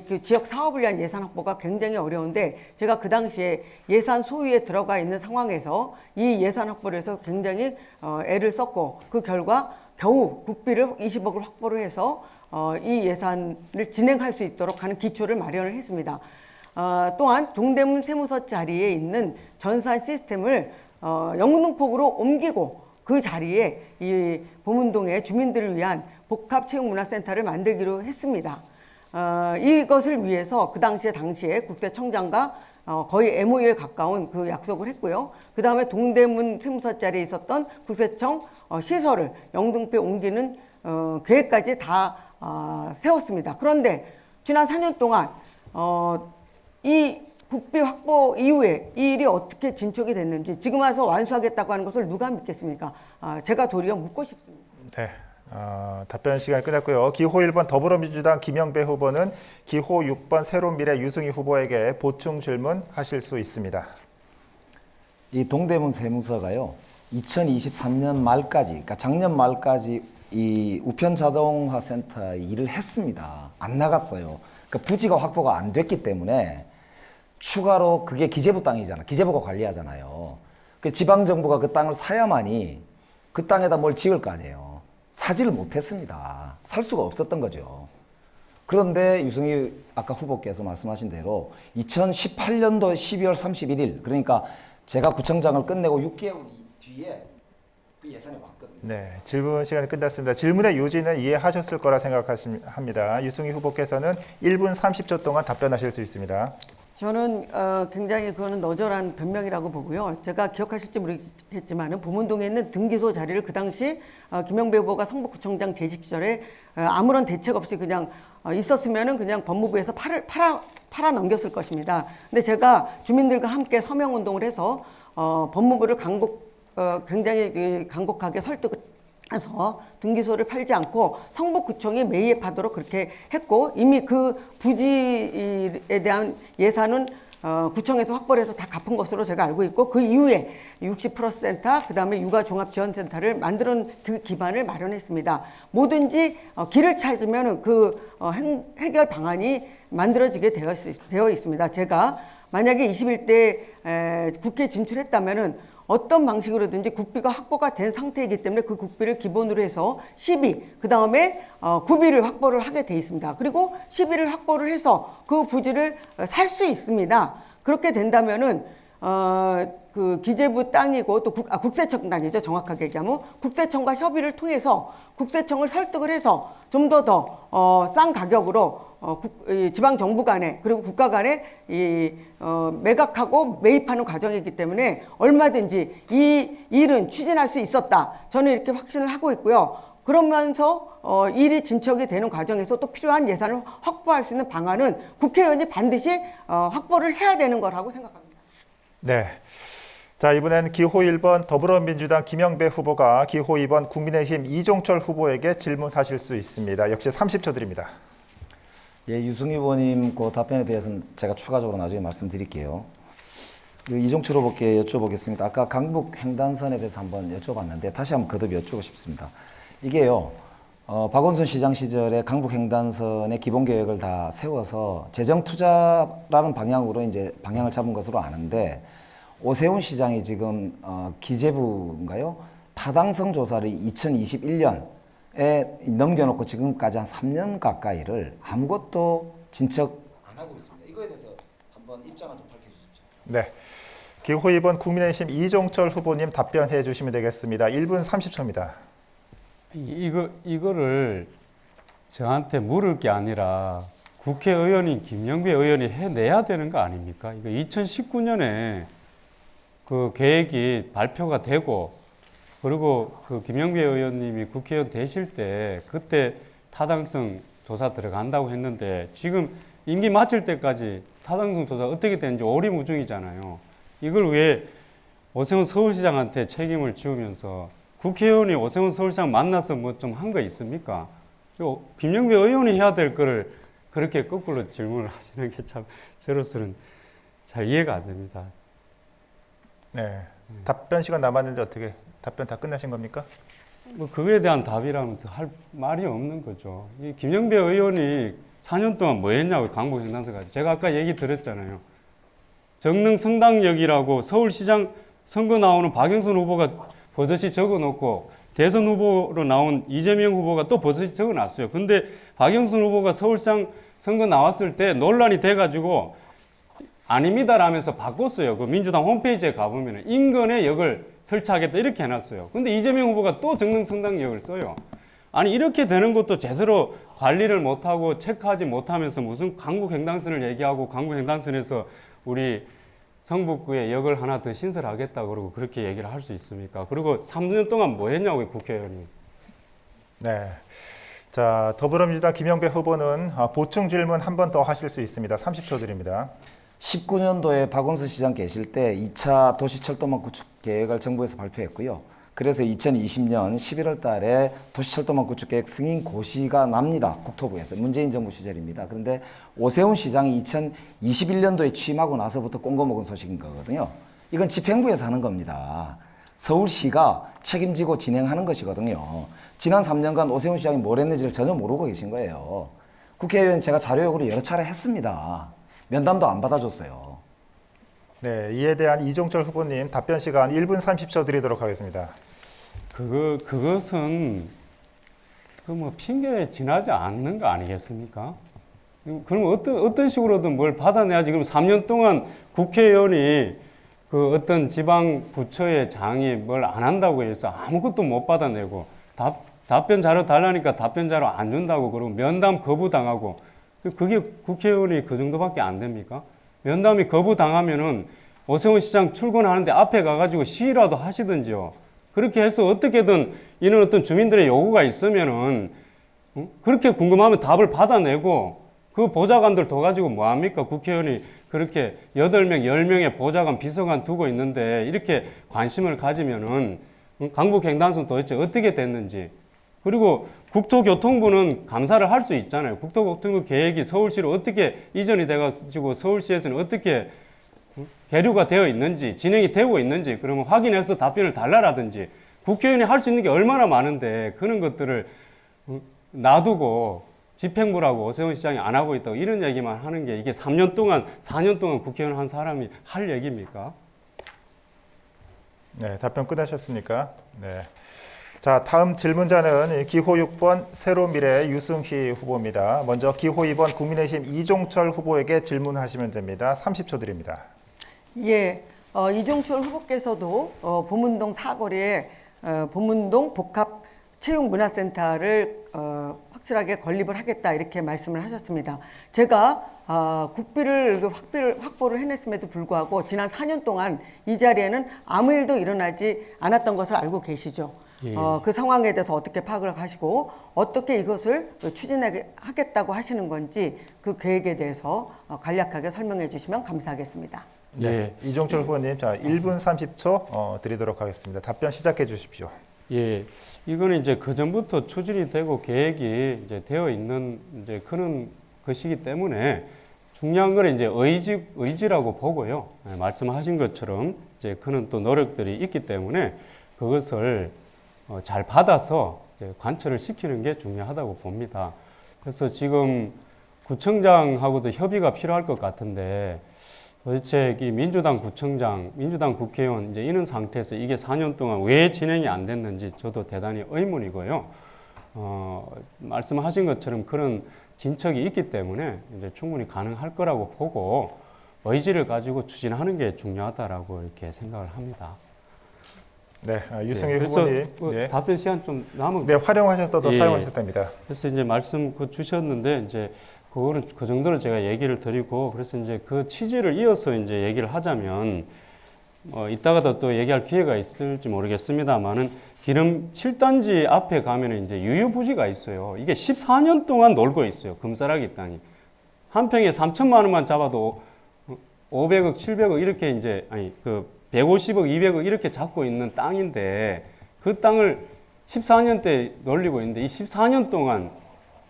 그 지역 사업을 위한 예산 확보가 굉장히 어려운데 제가 그 당시에 예산 소위에 들어가 있는 상황에서 이 예산 확보를 해서 굉장히 애를 썼고 그 결과 겨우 국비를 20억을 확보를 해서 이 예산을 진행할 수 있도록 하는 기초를 마련을 했습니다. 또한 동대문 세무서 자리에 있는 전산 시스템을 영등포구로 옮기고 그 자리에 이 보문동의 주민들을 위한 복합체육문화센터를 만들기로 했습니다. 이것을 위해서 그 당시에 국세청장과 거의 MOU에 가까운 그 약속을 했고요. 그 다음에 동대문 세무서 자리에 있었던 국세청 시설을 영등포에 옮기는 계획까지 다 세웠습니다. 그런데 지난 4년 동안 이 국비 확보 이후에 이 일이 어떻게 진척이 됐는지 지금 와서 완수하겠다고 하는 것을 누가 믿겠습니까? 제가 도리어 묻고 싶습니다. 네. 답변 시간이 끝났고요. 기호 1번 더불어민주당 김영배 후보는 기호 6번 새로미래 유승희 후보에게 보충 질문 하실 수 있습니다. 이 동대문 세무서가요 2023년 말까지, 그러니까 작년 말까지 이 우편 자동화 센터 일을 했습니다. 안 나갔어요. 그러니까 부지가 확보가 안 됐기 때문에 추가로 그게 기재부 땅이잖아. 기재부가 관리하잖아요. 그 지방 정부가 그 땅을 사야만이 그 땅에다 뭘 지을 거 아니에요. 사지를 못했습니다. 살 수가 없었던 거죠. 그런데 유승희 아까 후보께서 말씀하신 대로 2018년도 12월 31일 그러니까 제가 구청장을 끝내고 6개월 뒤에 그 예산이 왔거든요. 네, 질문 시간이 끝났습니다. 질문의 요지는 이해하셨을 거라 생각합니다. 유승희 후보께서는 1분 30초 동안 답변하실 수 있습니다. 저는 굉장히 그거는 너절한 변명이라고 보고요. 제가 기억하실지 모르겠지만 보문동에 있는 등기소 자리를 그 당시 김영배 후보가 성북구청장 재직 시절에 아무런 대책 없이 그냥 있었으면은 그냥 법무부에서 팔아 넘겼을 것입니다. 근데 제가 주민들과 함께 서명 운동을 해서 법무부를 굉장히 강곡하게 설득을 해서 등기소를 팔지 않고 성북구청이 매입하도록 그렇게 했고, 이미 그 부지에 대한 예산은 구청에서 확보를 해서 다 갚은 것으로 제가 알고 있고, 그 이후에 60% 센터, 그 다음에 육아종합지원센터를 만드는 그 기반을 마련했습니다. 뭐든지 길을 찾으면 그 해결 방안이 만들어지게 되어 있습니다. 제가 만약에 21대 국회에 진출했다면은 어떤 방식으로든지 국비가 확보가 된 상태이기 때문에 그 국비를 기본으로 해서 시비, 그 다음에 구비를 확보를 하게 돼 있습니다. 그리고 시비를 확보를 해서 그 부지를 살 수 있습니다. 그렇게 된다면은 그 기재부 땅이고 또 국세청 땅이죠. 정확하게 얘기하면 국세청과 협의를 통해서 국세청을 설득을 해서 좀 더 싼 가격으로 지방 정부 간에 그리고 국가 간에 매각하고 매입하는 과정이기 때문에 얼마든지 이 일은 추진할 수 있었다. 저는 이렇게 확신을 하고 있고요. 그러면서 일이 진척이 되는 과정에서 또 필요한 예산을 확보할 수 있는 방안은 국회의원이 반드시 확보를 해야 되는 거라고 생각합니다. 네. 자, 이번엔 기호 1번 더불어민주당 김영배 후보가 기호 2번 국민의힘 이종철 후보에게 질문하실 수 있습니다. 역시 30초 드립니다. 예, 유승희 후보님 그 답변에 대해서는 제가 추가적으로 나중에 말씀드릴게요. 이종철 후보께 여쭤보겠습니다. 아까 강북 횡단선에 대해서 한번 여쭤봤는데 다시 한번 거듭 여쭈고 싶습니다. 이게요, 박원순 시장 시절에 강북 횡단선의 기본 계획을 다 세워서 재정 투자라는 방향으로 이제 방향을 잡은 것으로 아는데, 오세훈 시장이 지금 기재부인가요? 타당성 조사를 2021년에 넘겨놓고 지금까지 한 3년 가까이를 아무것도 진척 안 하고 있습니다. 이거에 대해서 한번 입장을 좀 밝혀주십시오. 네. 기호 2번 국민의힘 이종철 후보님 답변해 주시면 되겠습니다. 1분 30초입니다. 이거를 저한테 물을 게 아니라 국회의원인 김영배 의원이 해내야 되는 거 아닙니까? 이거 2019년에 그 계획이 발표가 되고, 그리고 그 김영배 의원님이 국회의원 되실 때 그때 타당성 조사 들어간다고 했는데 지금 임기 마칠 때까지 타당성 조사 어떻게 되는지 오리무중이잖아요. 이걸 왜 오세훈 서울시장한테 책임을 지우면서 국회의원이 오세훈 서울시장 만나서 뭐 좀 한 거 있습니까? 김영배 의원이 해야 될 거를 그렇게 거꾸로 질문을 하시는 게 참 저로서는 잘 이해가 안 됩니다. 네. 답변 시간 남았는데 어떻게 답변 다 끝나신 겁니까? 뭐 그거에 대한 답이라면 더 할 말이 없는 거죠. 이 김영배 의원이 4년 동안 뭐 했냐고, 강북 횡단선 가지고. 제가 아까 얘기 드렸잖아요. 정릉 성당역이라고 서울시장 선거 나오는 박영선 후보가 버젓이 적어놓고 대선 후보로 나온 이재명 후보가 또 버젓이 적어놨어요. 근데 박영선 후보가 서울시장 선거 나왔을 때 논란이 돼가지고 아닙니다라면서 바꿨어요. 그 민주당 홈페이지에 가보면 인근에 역을 설치하겠다 이렇게 해놨어요. 근데 이재명 후보가 또 정릉성당역을 써요. 아니 이렇게 되는 것도 제대로 관리를 못하고 체크하지 못하면서 무슨 강북 횡단선을 얘기하고 강북 횡단선에서 우리 성북구에 역을 하나 더 신설하겠다 그러고 그렇게 얘기를 할 수 있습니까? 그리고 3년 동안 뭐 했냐고요, 국회의원이. 네. 자, 더불어민주당 김영배 후보는 보충 질문 한 번 더 하실 수 있습니다. 30초 드립니다. 19년도에 박원순 시장 계실 때 2차 도시철도망 구축 계획을 정부에서 발표했고요. 그래서 2020년 11월 달에 도시철도망 구축 계획 승인 고시가 납니다. 국토부에서. 문재인 정부 시절입니다. 그런데 오세훈 시장이 2021년도에 취임하고 나서부터 꽁거먹은 소식인 거거든요. 이건 집행부에서 하는 겁니다. 서울시가 책임지고 진행하는 것이거든요. 지난 3년간 오세훈 시장이 뭘 했는지를 전혀 모르고 계신 거예요. 국회의원 제가 자료 요구를 여러 차례 했습니다. 면담도 안 받아줬어요. 네, 이에 대한 이종철 후보님 답변 시간 1분 30초 드리도록 하겠습니다. 그것은 그 뭐 핑계에 지나지 않는 거 아니겠습니까? 그럼 어떤 식으로든 뭘 받아내야 지금 3년 동안 국회의원이 그 어떤 지방 부처의 장이 뭘 안 한다고 해서 아무것도 못 받아내고 답변 자료 달라니까 답변 자료 안 준다고 그러고 면담 거부당하고 그게 국회의원이 그 정도밖에 안 됩니까? 면담이 거부당하면은 오세훈 시장 출근하는데 앞에 가가지고 시위라도 하시든지요. 그렇게 해서 어떻게든 이런 어떤 주민들의 요구가 있으면은 그렇게 궁금하면 답을 받아내고 그 보좌관들 더 가지고 뭐합니까? 국회의원이 그렇게 8명, 10명의 보좌관, 비서관 두고 있는데 이렇게 관심을 가지면은 강북횡단선 도대체 어떻게 됐는지, 그리고 국토교통부는 감사를 할 수 있잖아요. 국토교통부 계획이 서울시로 어떻게 이전이 돼가지고 서울시에서는 어떻게 계류가 되어 있는지, 진행이 되고 있는지, 그러면 확인해서 답변을 달라라든지, 국회의원이 할 수 있는 게 얼마나 많은데 그런 것들을 놔두고 집행부라고 오세훈 시장이 안 하고 있다고 이런 얘기만 하는 게, 이게 3년 동안, 4년 동안 국회의원 한 사람이 할 얘기입니까? 네, 답변 끝나셨습니까? 네. 자, 다음 질문자는 기호 6번 새로미래 유승희 후보입니다. 먼저 기호 2번 국민의힘 이종철 후보에게 질문하시면 됩니다. 30초 드립니다. 예, 이종철 후보께서도 보문동 사거리에 보문동 복합 체육문화센터를 확실하게 건립을 하겠다 이렇게 말씀을 하셨습니다. 제가 국비를 확보를 해냈음에도 불구하고 지난 4년 동안 이 자리에는 아무 일도 일어나지 않았던 것을 알고 계시죠. 예. 그 상황에 대해서 어떻게 파악을 하시고 어떻게 이것을 추진하겠다고 하시는 건지 그 계획에 대해서 간략하게 설명해 주시면 감사하겠습니다. 네, 이종철 후보님, 자 1분 30초 드리도록 하겠습니다. 답변 시작해 주십시오. 예, 이거는 이제 그 전부터 추진이 되고 계획이 이제 되어 있는 이제 그런 것이기 때문에 중요한 건 이제 의지라고 보고요. 예, 말씀하신 것처럼 이제 그런 또 노력들이 있기 때문에 그것을 잘 받아서 이제 관철을 시키는 게 중요하다고 봅니다. 그래서 지금 구청장하고도 협의가 필요할 것 같은데, 도대체 이 민주당 구청장, 민주당 국회의원 이제 이런 상태에서 이게 4년 동안 왜 진행이 안 됐는지 저도 대단히 의문이고요. 말씀하신 것처럼 그런 진척이 있기 때문에 이제 충분히 가능할 거라고 보고 의지를 가지고 추진하는 게 중요하다라고 이렇게 생각을 합니다. 네, 유승희 그래서 후보님. 네. 답변 시간 좀 남은. 네, 활용하셔도 예. 사용하셔도 됩니다. 그래서 이제 말씀 주셨는데 이제 그거는 그 정도로 제가 얘기를 드리고, 그래서 이제 그 취지를 이어서 이제 얘기를 하자면 이따가도 또 얘기할 기회가 있을지 모르겠습니다만은 기름 7단지 앞에 가면은 이제 유유부지가 있어요. 이게 14년 동안 놀고 있어요. 금싸라기 땅이. 한 평에 3천만 원만 잡아도 500억, 700억 이렇게 이제 그 150억, 200억 이렇게 잡고 있는 땅인데 그 땅을 14년 때 놀리고 있는데 이 14년 동안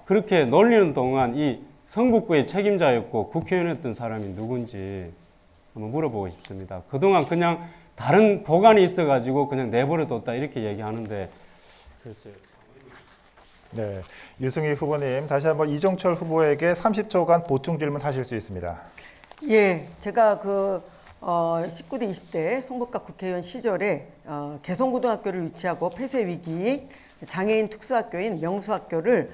그렇게 놀리는 동안 이 성북구의 책임자였고 국회의원이었던 사람이 누군지 한번 물어보고 싶습니다. 그동안 그냥 다른 보관이 있어가지고 그냥 내버려뒀다 이렇게 얘기하는데, 글쎄요. 네, 유승희 후보님 다시 한번 이종철 후보에게 30초간 보충 질문 하실 수 있습니다. 예, 제가 19대 20대 성북갑 국회의원 시절에 개성고등학교를 유치하고 폐쇄 위기 장애인 특수학교인 명수학교를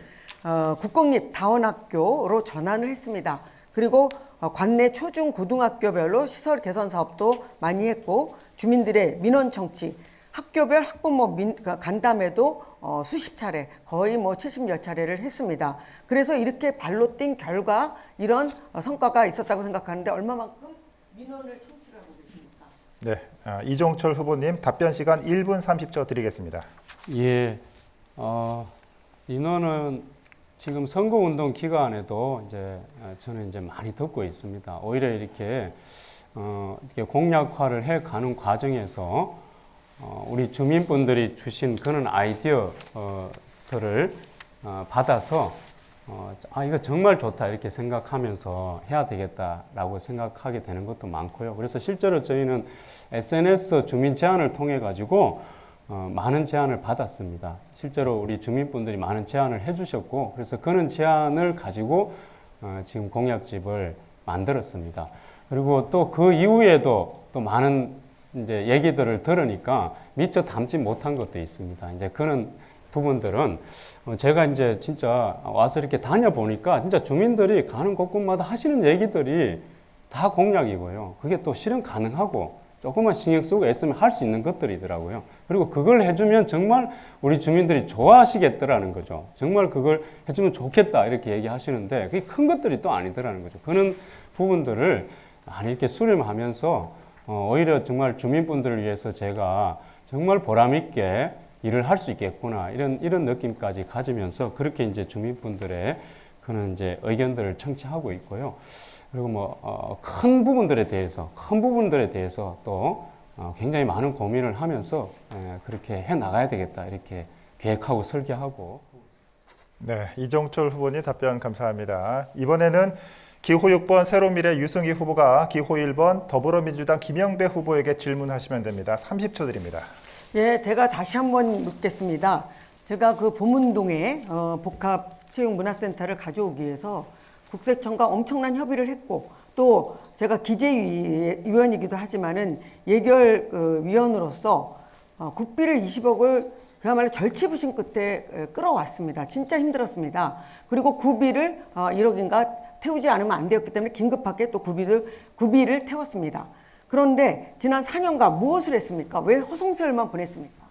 국공립 다원학교로 전환을 했습니다. 그리고 관내 초중 고등학교별로 시설 개선 사업도 많이 했고 주민들의 민원 청취, 학교별 학부모 간담회도 수십 차례, 거의 뭐 70여 차례를 했습니다. 그래서 이렇게 발로 뛴 결과 이런 성과가 있었다고 생각하는데 얼마만큼 민원을 청취를 하고 계십니까? 네, 이종철 후보님 답변 시간 1분 30초 드리겠습니다. 예, 인원은 지금 선거운동 기간에도 이제 저는 이제 많이 듣고 있습니다. 오히려 이렇게 공약화를 해 가는 과정에서 우리 주민분들이 주신 그런 아이디어들을 받아서 이거 정말 좋다 이렇게 생각하면서 해야 되겠다라고 생각하게 되는 것도 많고요. 그래서 실제로 저희는 SNS 주민 제안을 통해 가지고 많은 제안을 받았습니다. 실제로 우리 주민분들이 많은 제안을 해주셨고, 그래서 그런 제안을 가지고 지금 공약집을 만들었습니다. 그리고 또 그 이후에도 또 많은 이제 얘기들을 들으니까 미처 담지 못한 것도 있습니다. 이제 그런 부분들은 제가 이제 진짜 와서 이렇게 다녀보니까 진짜 주민들이 가는 곳곳마다 하시는 얘기들이 다 공약이고요. 그게 또 실현 가능하고 조금만 신경 쓰고 애쓰면 할 수 있는 것들이더라고요. 그리고 그걸 해주면 정말 우리 주민들이 좋아하시겠더라는 거죠. 정말 그걸 해주면 좋겠다 이렇게 얘기하시는데 그게 큰 것들이 또 아니더라는 거죠. 그런 부분들을 많이 이렇게 수렴하면서 오히려 정말 주민분들을 위해서 제가 정말 보람있게 일을 할 수 있겠구나 이런 느낌까지 가지면서 그렇게 이제 주민분들의 그런 이제 의견들을 청취하고 있고요. 그리고 뭐 큰 부분들에 대해서 또 굉장히 많은 고민을 하면서 그렇게 해 나가야 되겠다 이렇게 계획하고 설계하고. 네, 이종철 후보님 답변 감사합니다. 이번에는 기호 6번 새로미래 유승희 후보가 기호 1번 더불어민주당 김영배 후보에게 질문하시면 됩니다. 30초 드립니다. 예, 제가 다시 한번 묻겠습니다. 제가 그 보문동에 복합체육문화센터를 가져오기 위해서 국세청과 엄청난 협의를 했고 또 제가 기재위원이기도 하지만은 예결위원으로서 국비를 20억을 그야말로 절치부심 끝에 끌어왔습니다. 진짜 힘들었습니다. 그리고 구비를 1억인가 태우지 않으면 안 되었기 때문에 긴급하게 또 구비를 태웠습니다. 그런데 지난 4년간 무엇을 했습니까? 왜 허송세월만 보냈습니까?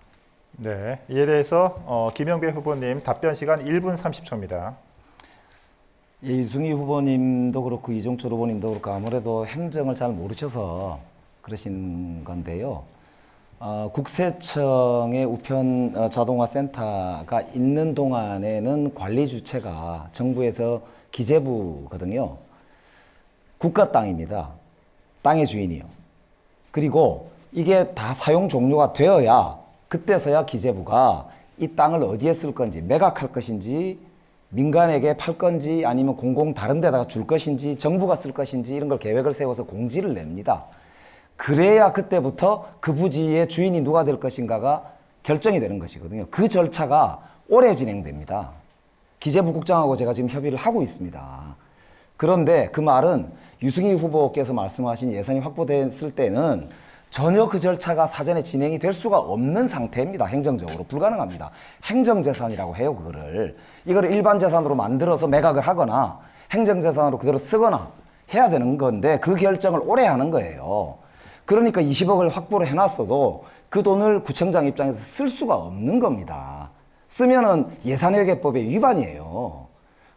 네, 이에 대해서 김영배 후보님 답변 시간 1분 30초입니다. 예, 유승희 후보님도 그렇고 이종철 후보님도 그렇고 아무래도 행정을 잘 모르셔서 그러신 건데요. 국세청의 우편 자동화 센터가 있는 동안에는 관리 주체가 정부에서 기재부거든요. 국가 땅입니다. 땅의 주인이요. 그리고 이게 다 사용 종료가 되어야 그때서야 기재부가 이 땅을 어디에 쓸 건지, 매각할 것인지, 민간에게 팔 건지 아니면 공공 다른 데다가 줄 것인지 정부가 쓸 것인지 이런 걸 계획을 세워서 공지를 냅니다. 그래야 그때부터 그 부지의 주인이 누가 될 것인가가 결정이 되는 것이거든요. 그 절차가 오래 진행됩니다. 기재부 국장하고 제가 지금 협의를 하고 있습니다. 그런데 그 말은 유승희 후보께서 말씀하신 예산이 확보됐을 때는 전혀 그 절차가 사전에 진행이 될 수가 없는 상태입니다. 행정적으로 불가능합니다. 행정재산이라고 해요. 이거를 일반 재산으로 만들어서 매각을 하거나 행정재산으로 그대로 쓰거나 해야 되는 건데 그 결정을 오래 하는 거예요. 그러니까 20억을 확보를 해놨어도 그 돈을 구청장 입장에서 쓸 수가 없는 겁니다. 쓰면은 예산회계법의 위반이에요.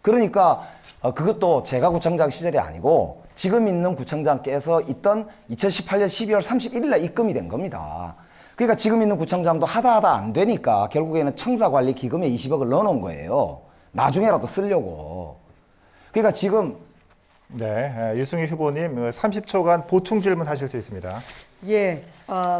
그러니까 그것도 제가 구청장 시절이 아니고 지금 있는 구청장께서 있던 2018년 12월 31일 날 입금이 된 겁니다. 그러니까 지금 있는 구청장도 하다 안 되니까 결국에는 청사관리기금에 20억을 넣어놓은 나중에라도 쓰려고. 그러니까 지금 네, 유승희 후보님 30초간 보충 질문하실 수 있습니다. 예,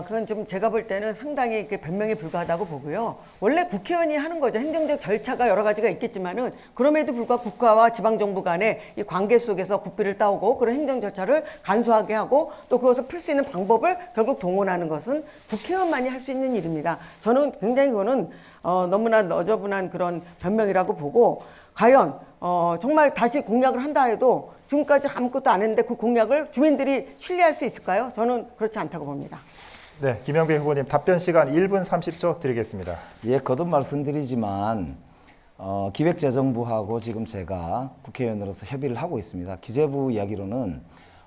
그건 좀 제가 볼 때는 상당히 이렇게 변명에 불과하다고 보고요. 원래 국회의원이 하는 거죠. 행정적 절차가 여러 가지가 있겠지만은 그럼에도 불구하고 국가와 지방정부 간의 이 관계 속에서 국비를 따오고 그런 행정 절차를 간소하게 하고 또 그것을 풀 수 있는 방법을 결국 동원하는 것은 국회의원만이 할 수 있는 일입니다. 저는 굉장히 그거는 너무나 너저분한 그런 변명이라고 보고 과연 정말 다시 공약을 한다 해도 지금까지 아무것도 안 했는데 그 공약을 주민들이 신뢰할 수 있을까요? 저는 그렇지 않다고 봅니다. 네, 김영배 후보님 답변 시간 1분 30초 드리겠습니다. 예, 거듭 말씀드리지만 기획재정부하고 지금 제가 국회의원으로서 협의를 하고 있습니다. 기재부 이야기로는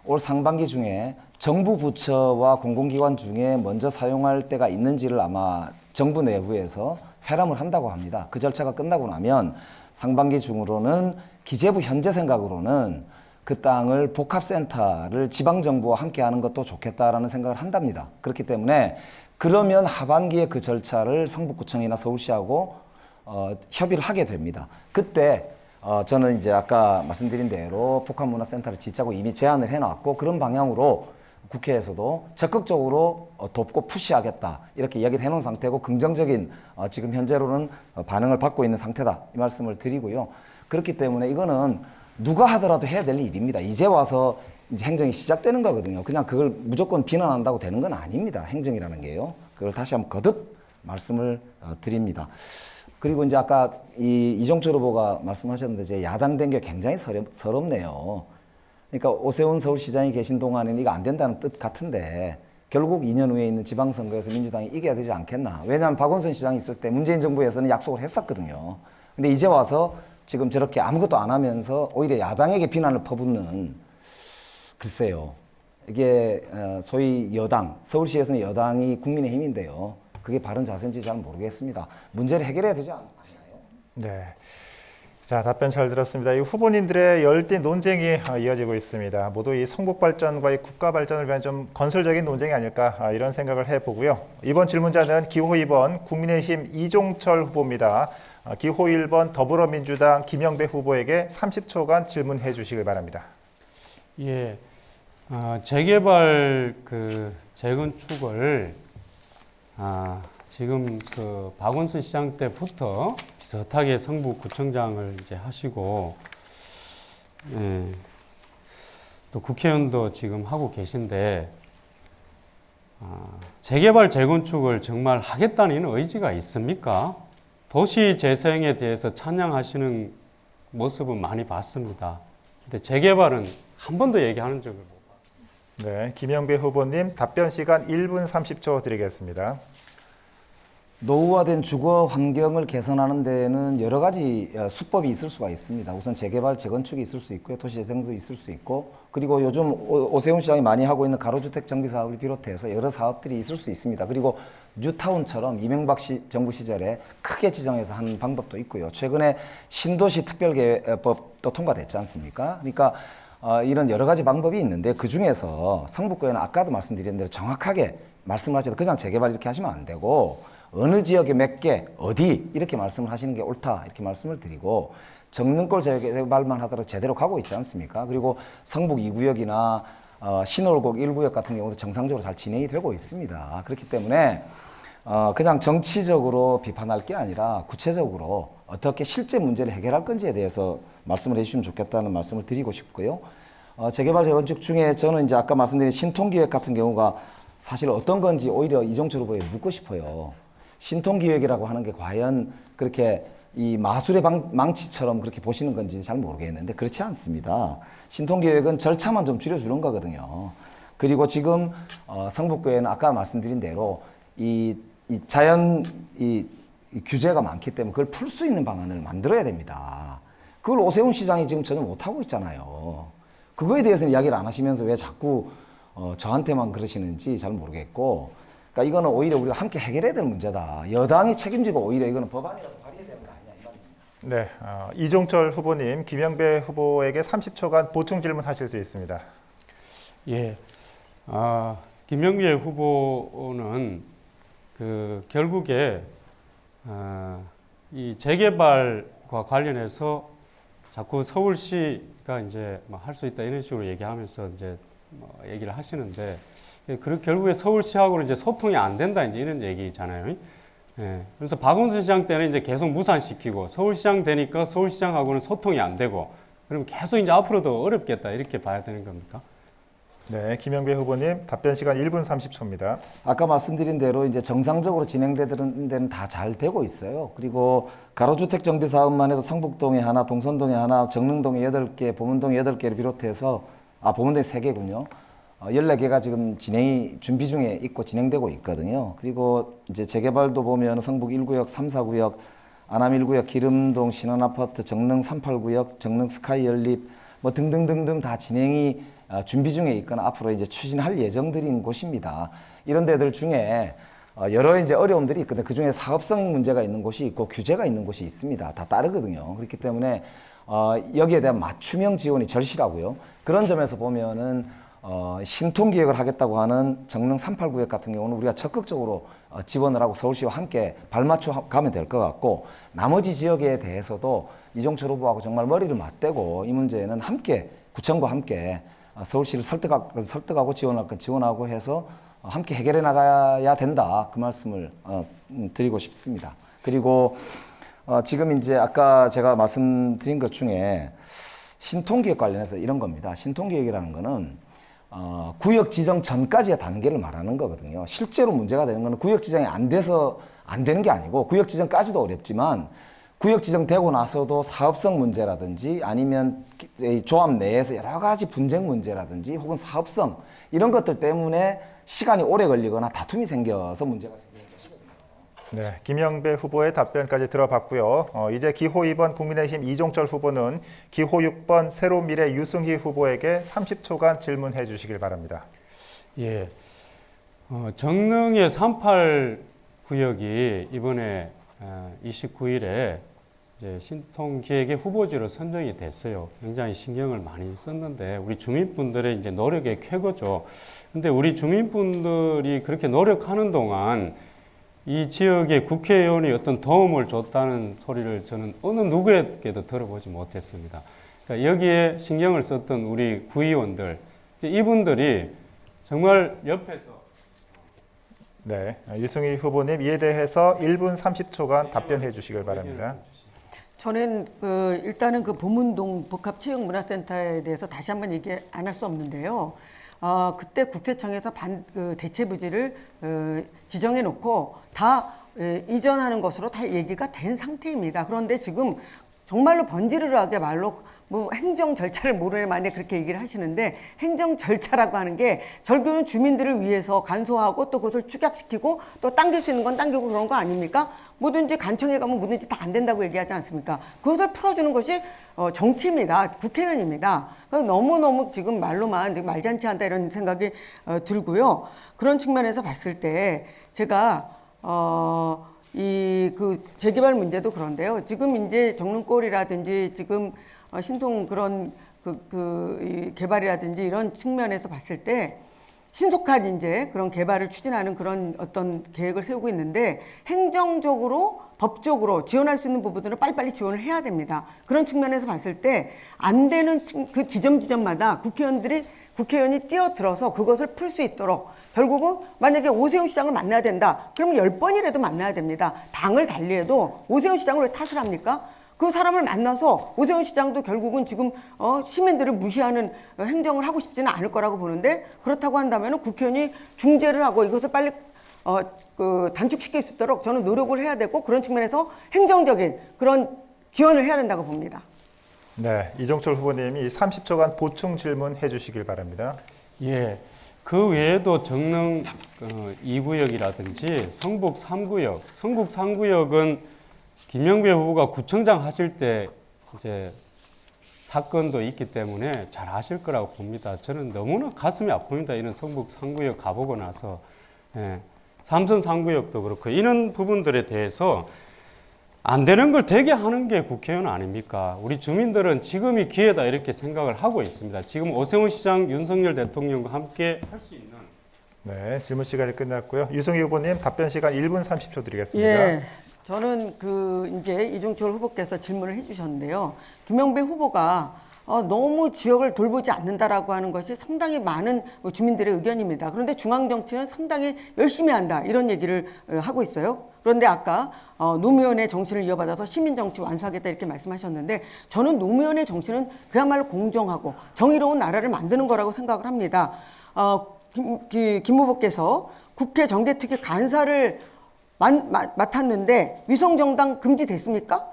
올 상반기 중에 정부 부처와 공공기관 중에 먼저 사용할 때가 있는지를 아마 정부 내부에서 회람을 한다고 합니다. 그 절차가 끝나고 나면 상반기 중으로는 기재부 현재 생각으로는 그 땅을 복합센터를 지방정부와 함께 하는 것도 좋겠다라는 생각을 한답니다. 그렇기 때문에 그러면 하반기에 그 절차를 성북구청이나 서울시하고 협의를 하게 됩니다. 그때 저는 이제 아까 말씀드린 대로 복합문화센터를 짓자고 이미 제안을 해놨고 그런 방향으로 국회에서도 적극적으로 돕고 푸시하겠다 이렇게 이야기를 해놓은 상태고 긍정적인 지금 현재로는 반응을 받고 있는 상태다 이 말씀을 드리고요. 그렇기 때문에 이거는 누가 하더라도 해야 될 일입니다. 이제 와서 이제 행정이 시작되는 거거든요. 그냥 그걸 무조건 비난한다고 되는 건 아닙니다. 행정이라는 게요. 그걸 다시 한번 거듭 말씀을 드립니다. 그리고 이제 아까 이종철 후보가 말씀하셨는데 이제 야당된 게 굉장히 서럽네요. 그러니까 오세훈 서울시장이 계신 동안에는 이거 안 된다는 뜻 같은데 결국 2년 후에 있는 지방선거에서 민주당이 이겨야 되지 않겠나. 왜냐하면 박원순 시장이 있을 때 문재인 정부에서는 약속을 했었거든요. 근데 이제 와서 지금 저렇게 아무것도 안 하면서 오히려 야당에게 비난을 퍼붓는 글쎄요. 이게 소위 여당, 서울시에서는 여당이 국민의힘인데요. 그게 바른 자세인지 잘 모르겠습니다. 문제를 해결해야 되지 않나요? 네. 자, 답변 잘 들었습니다. 이 후보님들의 열띤 논쟁이 이어지고 있습니다. 모두 이 성북 발전과 이 국가 발전을 위한 좀 건설적인 논쟁이 아닐까 이런 생각을 해보고요. 이번 질문자는 기호 2번 국민의힘 이종철 후보입니다. 기호 1번 더불어민주당 김영배 후보에게 30초간 질문해 주시길 바랍니다. 예, 재개발 재건축을 지금 박원순 시장 때부터 비슷하게 성북구청장을 이제 하시고, 예, 또 국회의원도 지금 하고 계신데, 재개발 재건축을 정말 하겠다는 의지가 있습니까? 도시 재생에 대해서 찬양하시는 모습은 많이 봤습니다. 근데 재개발은 한 번도 얘기하는 적을 못 봤습니다. 네, 김영배 후보님 답변 시간 1분 30초 드리겠습니다. 노후화된 주거 환경을 개선하는 데는 여러 가지 수법이 있을 수가 있습니다. 우선 재개발, 재건축이 있을 수 있고요. 도시재생도 있을 수 있고, 그리고 요즘 오세훈 시장이 많이 하고 있는 가로주택 정비 사업을 비롯해서 여러 사업들이 있을 수 있습니다. 그리고 뉴타운처럼 이명박 정부 시절에 크게 지정해서 하는 방법도 있고요. 최근에 신도시 특별계획법도 통과됐지 않습니까? 그러니까 이런 여러 가지 방법이 있는데, 그 중에서 성북구에는 아까도 말씀드린 대로 정확하게 말씀을 하셔도 그냥 재개발 이렇게 하시면 안 되고, 어느 지역에 몇 개, 어디 이렇게 말씀을 하시는 게 옳다 이렇게 말씀을 드리고, 정릉골 재개발만 하더라도 제대로 가고 있지 않습니까? 그리고 성북 2구역이나 신월곡 1구역 같은 경우도 정상적으로 잘 진행이 되고 있습니다. 그렇기 때문에 그냥 정치적으로 비판할 게 아니라 구체적으로 어떻게 실제 문제를 해결할 건지에 대해서 말씀을 해주시면 좋겠다는 말씀을 드리고 싶고요. 재개발 재건축 중에 저는 이제 아까 말씀드린 신통기획 같은 경우가 사실 어떤 건지 오히려 이종철 후보에 묻고 싶어요. 신통기획이라고 하는 게 과연 그렇게 이 마술의 망치처럼 그렇게 보시는 건지 잘 모르겠는데 그렇지 않습니다. 신통기획은 절차만 좀 줄여주는 거거든요. 그리고 지금 성북구에는 아까 말씀드린 대로 이 규제가 많기 때문에 그걸 풀 수 있는 방안을 만들어야 됩니다. 그걸 오세훈 시장이 지금 전혀 못하고 있잖아요. 그거에 대해서는 이야기를 안 하시면서 왜 자꾸 저한테만 그러시는지 잘 모르겠고, 그러니까 이거는 오히려 우리가 함께 해결해야 될 문제다. 여당이 책임지고 오히려 이거는 법안이라도 발의해야 되는 거 아니냐 이 말입니다. 네, 이종철 후보님, 김영배 후보에게 30초간 보충 질문하실 수 있습니다. 예, 김영배 후보는 결국에 이 재개발과 관련해서 자꾸 서울시가 이제 할 수 있다 이런 식으로 얘기하면서 이제 얘기를 하시는데, 결국에 서울시하고는 이제 소통이 안 된다 이제 이런 얘기잖아요. 예, 그래서 박원순 시장 때는 이제 계속 무산시키고 서울시장 되니까 서울시장하고는 소통이 안 되고, 그럼 계속 이제 앞으로도 어렵겠다 이렇게 봐야 되는 겁니까? 네, 김영배 후보님 답변 시간 1분 30초입니다. 아까 말씀드린 대로 이제 정상적으로 진행되는 데는 다 잘 되고 있어요. 그리고 가로주택 정비 사업만 해도 성북동에 하나, 동선동에 하나, 정릉동에 8개, 보문동에 8개를 비롯해서 보문동에 3개군요. 14개가 지금 준비 중에 있고 진행되고 있거든요. 그리고 이제 재개발도 보면 성북 1구역, 3, 4구역, 안암 1구역, 기름동 신원아파트, 정릉 38구역, 정릉 스카이 연립 등등등등 다 진행이 준비 중에 있거나 앞으로 이제 추진할 예정들인 곳입니다. 이런 데들 중에 여러 이제 어려움들이 있거든요. 그 중에 사업성 문제가 있는 곳이 있고 규제가 있는 곳이 있습니다. 다 따르거든요. 그렇기 때문에 여기에 대한 맞춤형 지원이 절실하고요. 그런 점에서 보면은 신통기획을 하겠다고 하는 정릉 38구역 같은 경우는 우리가 적극적으로 지원을 하고 서울시와 함께 발맞춰 가면 될 것 같고, 나머지 지역에 대해서도 이종철 후보하고 정말 머리를 맞대고 이 문제는 함께 구청과 함께 서울시를 설득하고 지원할 건 지원하고 해서 함께 해결해 나가야 된다, 그 말씀을 드리고 싶습니다. 그리고 지금 이제 아까 제가 말씀드린 것 중에 신통기획 관련해서 이런 겁니다. 신통기획이라는 거는 구역 지정 전까지의 단계를 말하는 거거든요. 실제로 문제가 되는 거는 구역 지정이 안 돼서 안 되는 게 아니고, 구역 지정까지도 어렵지만 구역 지정되고 나서도 사업성 문제라든지 아니면 조합 내에서 여러 가지 분쟁 문제라든지 혹은 사업성 이런 것들 때문에 시간이 오래 걸리거나 다툼이 생겨서 문제가 생기는 거거든요. 네, 김영배 후보의 답변까지 들어봤고요. 이제 기호 2번 국민의힘 이종철 후보는 기호 6번 새로미래 유승희 후보에게 30초간 질문해 주시길 바랍니다. 예, 정릉의 38구역이 이번에 29일에 이제 신통기획의 후보지로 선정이 됐어요. 굉장히 신경을 많이 썼는데 우리 주민분들의 이제 노력의 쾌거죠. 근데 우리 주민분들이 그렇게 노력하는 동안 이 지역의 국회의원이 어떤 도움을 줬다는 소리를 저는 어느 누구에게도 들어보지 못했습니다. 그러니까 여기에 신경을 썼던 우리 구의원들, 이분들이 정말 옆에서 네, 유승희 후보님 이에 대해서 1분 30초간 답변해 주시길 바랍니다. 저는 일단은 그 보문동 복합체육문화센터에 대해서 다시 한번 얘기 안 할 수 없는데요. 그때 국세청에서 대체 부지를 지정해 놓고 다 이전하는 것으로 다 얘기가 된 상태입니다. 그런데 지금 정말로 번지르르하게 말로 뭐 행정 절차를 모르는 만에 그렇게 얘기를 하시는데, 행정 절차라고 하는 게 결국은 주민들을 위해서 간소하고 또 그것을 축약시키고 또 당길 수 있는 건 당기고 그런 거 아닙니까? 뭐든지 간청에 가면 뭐든지 다 안 된다고 얘기하지 않습니까? 그것을 풀어주는 것이 정치입니다. 국회의원입니다. 너무너무 지금 말로만 지금 말잔치 한다 이런 생각이 들고요. 그런 측면에서 봤을 때 제가 재개발 문제도 그런데요. 지금 이제 정릉골이라든지 지금 신통 그런 이 개발이라든지 이런 측면에서 봤을 때 신속한 이제 그런 개발을 추진하는 그런 어떤 계획을 세우고 있는데, 행정적으로 법적으로 지원할 수 있는 부분들은 빨리빨리 지원을 해야 됩니다. 그런 측면에서 봤을 때 안 되는 그 지점마다 국회의원이 뛰어들어서 그것을 풀 수 있도록, 결국은 만약에 오세훈 시장을 만나야 된다 그러면 10번이라도 만나야 됩니다. 당을 달리해도 오세훈 시장을 왜 탓을 합니까? 그 사람을 만나서 오세훈 시장도 결국은 지금 시민들을 무시하는 행정을 하고 싶지는 않을 거라고 보는데, 그렇다고 한다면 국회의원이 중재를 하고 이것을 빨리 단축시킬 수 있도록 저는 노력을 해야 되고, 그런 측면에서 행정적인 그런 지원을 해야 된다고 봅니다. 네, 이종철 후보님이 30초간 보충 질문해 주시길 바랍니다. 예, 그 외에도 정릉 2구역이라든지 성북 3구역, 성북 3구역은 김영배 후보가 구청장 하실 때 이제 사건도 있기 때문에 잘 아실 거라고 봅니다. 저는 너무나 가슴이 아픕니다. 이런 성북 3구역 가보고 나서. 예, 삼선 3구역도 그렇고 이런 부분들에 대해서 안 되는 걸 되게 하는 게 국회의원 아닙니까? 우리 주민들은 지금이 기회다 이렇게 생각을 하고 있습니다. 지금 오세훈 시장, 윤석열 대통령과 함께 할 수 있는. 네, 질문 시간이 끝났고요. 유승희 후보님 답변 시간 1분 30초 드리겠습니다. 예. 저는 이제 이종철 후보께서 질문을 해주셨는데요. 김영배 후보가 너무 지역을 돌보지 않는다라고 하는 것이 상당히 많은 주민들의 의견입니다. 그런데 중앙정치는 상당히 열심히 한다 이런 얘기를 하고 있어요. 그런데 아까 노무현의 정신을 이어받아서 시민정치 완수하겠다 이렇게 말씀하셨는데, 저는 노무현의 정신은 그야말로 공정하고 정의로운 나라를 만드는 거라고 생각을 합니다. 김 후보께서 국회 정개특위 간사를 맡았는데 위성정당 금지됐습니까?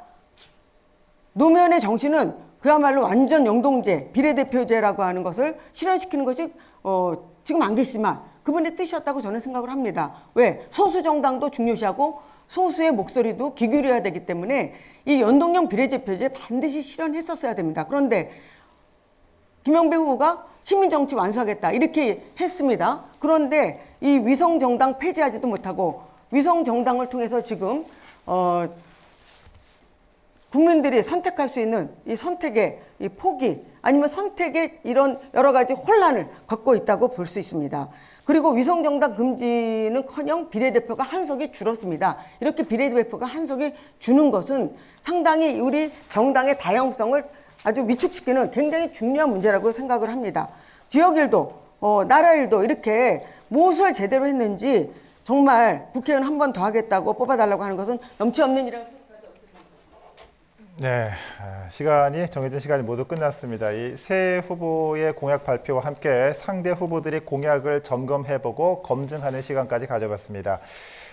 노무현의 정신은 그야말로 완전 영동제, 비례대표제라고 하는 것을 실현시키는 것이 지금 안 계시지만 그분의 뜻이었다고 저는 생각을 합니다. 왜? 소수정당도 중요시하고 소수의 목소리도 귀 기울여야 되기 때문에 이 연동형 비례대표제 반드시 실현했었어야 됩니다. 그런데 김영배 후보가 시민정치 완수하겠다 이렇게 했습니다. 그런데 이 위성정당 폐지하지도 못하고 위성정당을 통해서 지금 국민들이 선택할 수 있는 이 선택의 이 포기, 아니면 선택의 이런 여러 가지 혼란을 겪고 있다고 볼 수 있습니다. 그리고 위성정당 금지는커녕 비례대표가 한 석이 줄었습니다. 이렇게 비례대표가 한 석이 주는 것은 상당히 우리 정당의 다양성을 아주 위축시키는 굉장히 중요한 문제라고 생각을 합니다. 지역 일도 나라 일도 이렇게 무엇을 제대로 했는지 정말 국회의원 한 번 더 하겠다고 뽑아달라고 하는 것은 염치 없는 일이라고 생각하지 네, 정해진 시간이 모두 끝났습니다. 이 새 후보의 공약 발표와 함께 상대 후보들의 공약을 점검해보고 검증하는 시간까지 가져봤습니다.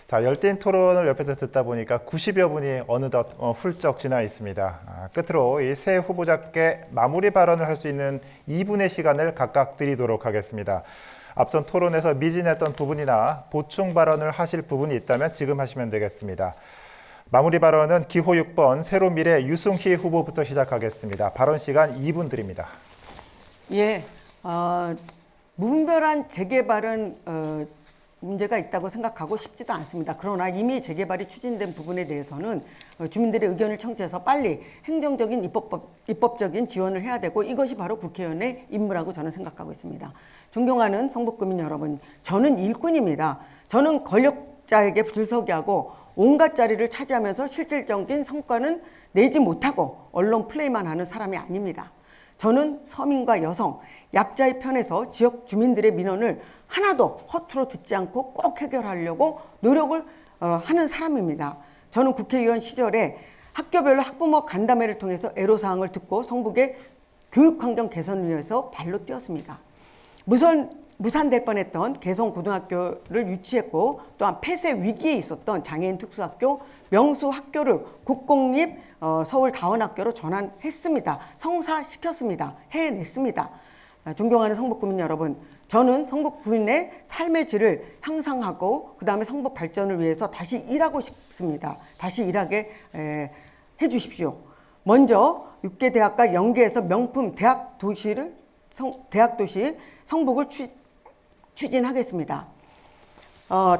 자, 열띤 토론을 옆에서 듣다 보니까 90여 분이 어느덧 훌쩍 지나 있습니다. 끝으로 이 새 후보자께 마무리 발언을 할 수 있는 2분의 시간을 각각 드리도록 하겠습니다. 앞선 토론에서 미진했던 부분이나 보충 발언을 하실 부분이 있다면 지금 하시면 되겠습니다. 마무리 발언은 기호 6번 새로미래 유승희 후보부터 시작하겠습니다. 발언 시간 2분 드립니다. 예, 무분별한 재개발은 문제가 있다고 생각하고 싶지도 않습니다. 그러나 이미 재개발이 추진된 부분에 대해서는 주민들의 의견을 청취해서 빨리 행정적인 입법적인 지원을 해야 되고 이것이 바로 국회의원의 임무라고 저는 생각하고 있습니다. 존경하는 성북구민 여러분, 저는 일꾼입니다. 저는 권력자에게 줄서기 하고 온갖 자리를 차지하면서 실질적인 성과는 내지 못하고 언론 플레이만 하는 사람이 아닙니다. 저는 서민과 여성, 약자의 편에서 지역 주민들의 민원을 하나도 허투루 듣지 않고 꼭 해결하려고 노력을 하는 사람입니다. 저는 국회의원 시절에 학교별로 학부모 간담회를 통해서 애로사항을 듣고 성북의 교육환경 개선을 위해서 발로 뛰었습니다. 무산될 뻔했던 개성고등학교를 유치했고 또한 폐쇄 위기에 있었던 장애인 특수학교 명수학교를 국공립 서울다원학교로 전환했습니다. 성사시켰습니다. 해냈습니다. 존경하는 성북구민 여러분, 저는 성북구민의 삶의 질을 향상하고 그 다음에 성북 발전을 위해서 다시 일하고 싶습니다. 다시 일하게 해주십시오. 먼저 6개 대학과 연계해서 명품 대학도시 성북을 추진하겠습니다.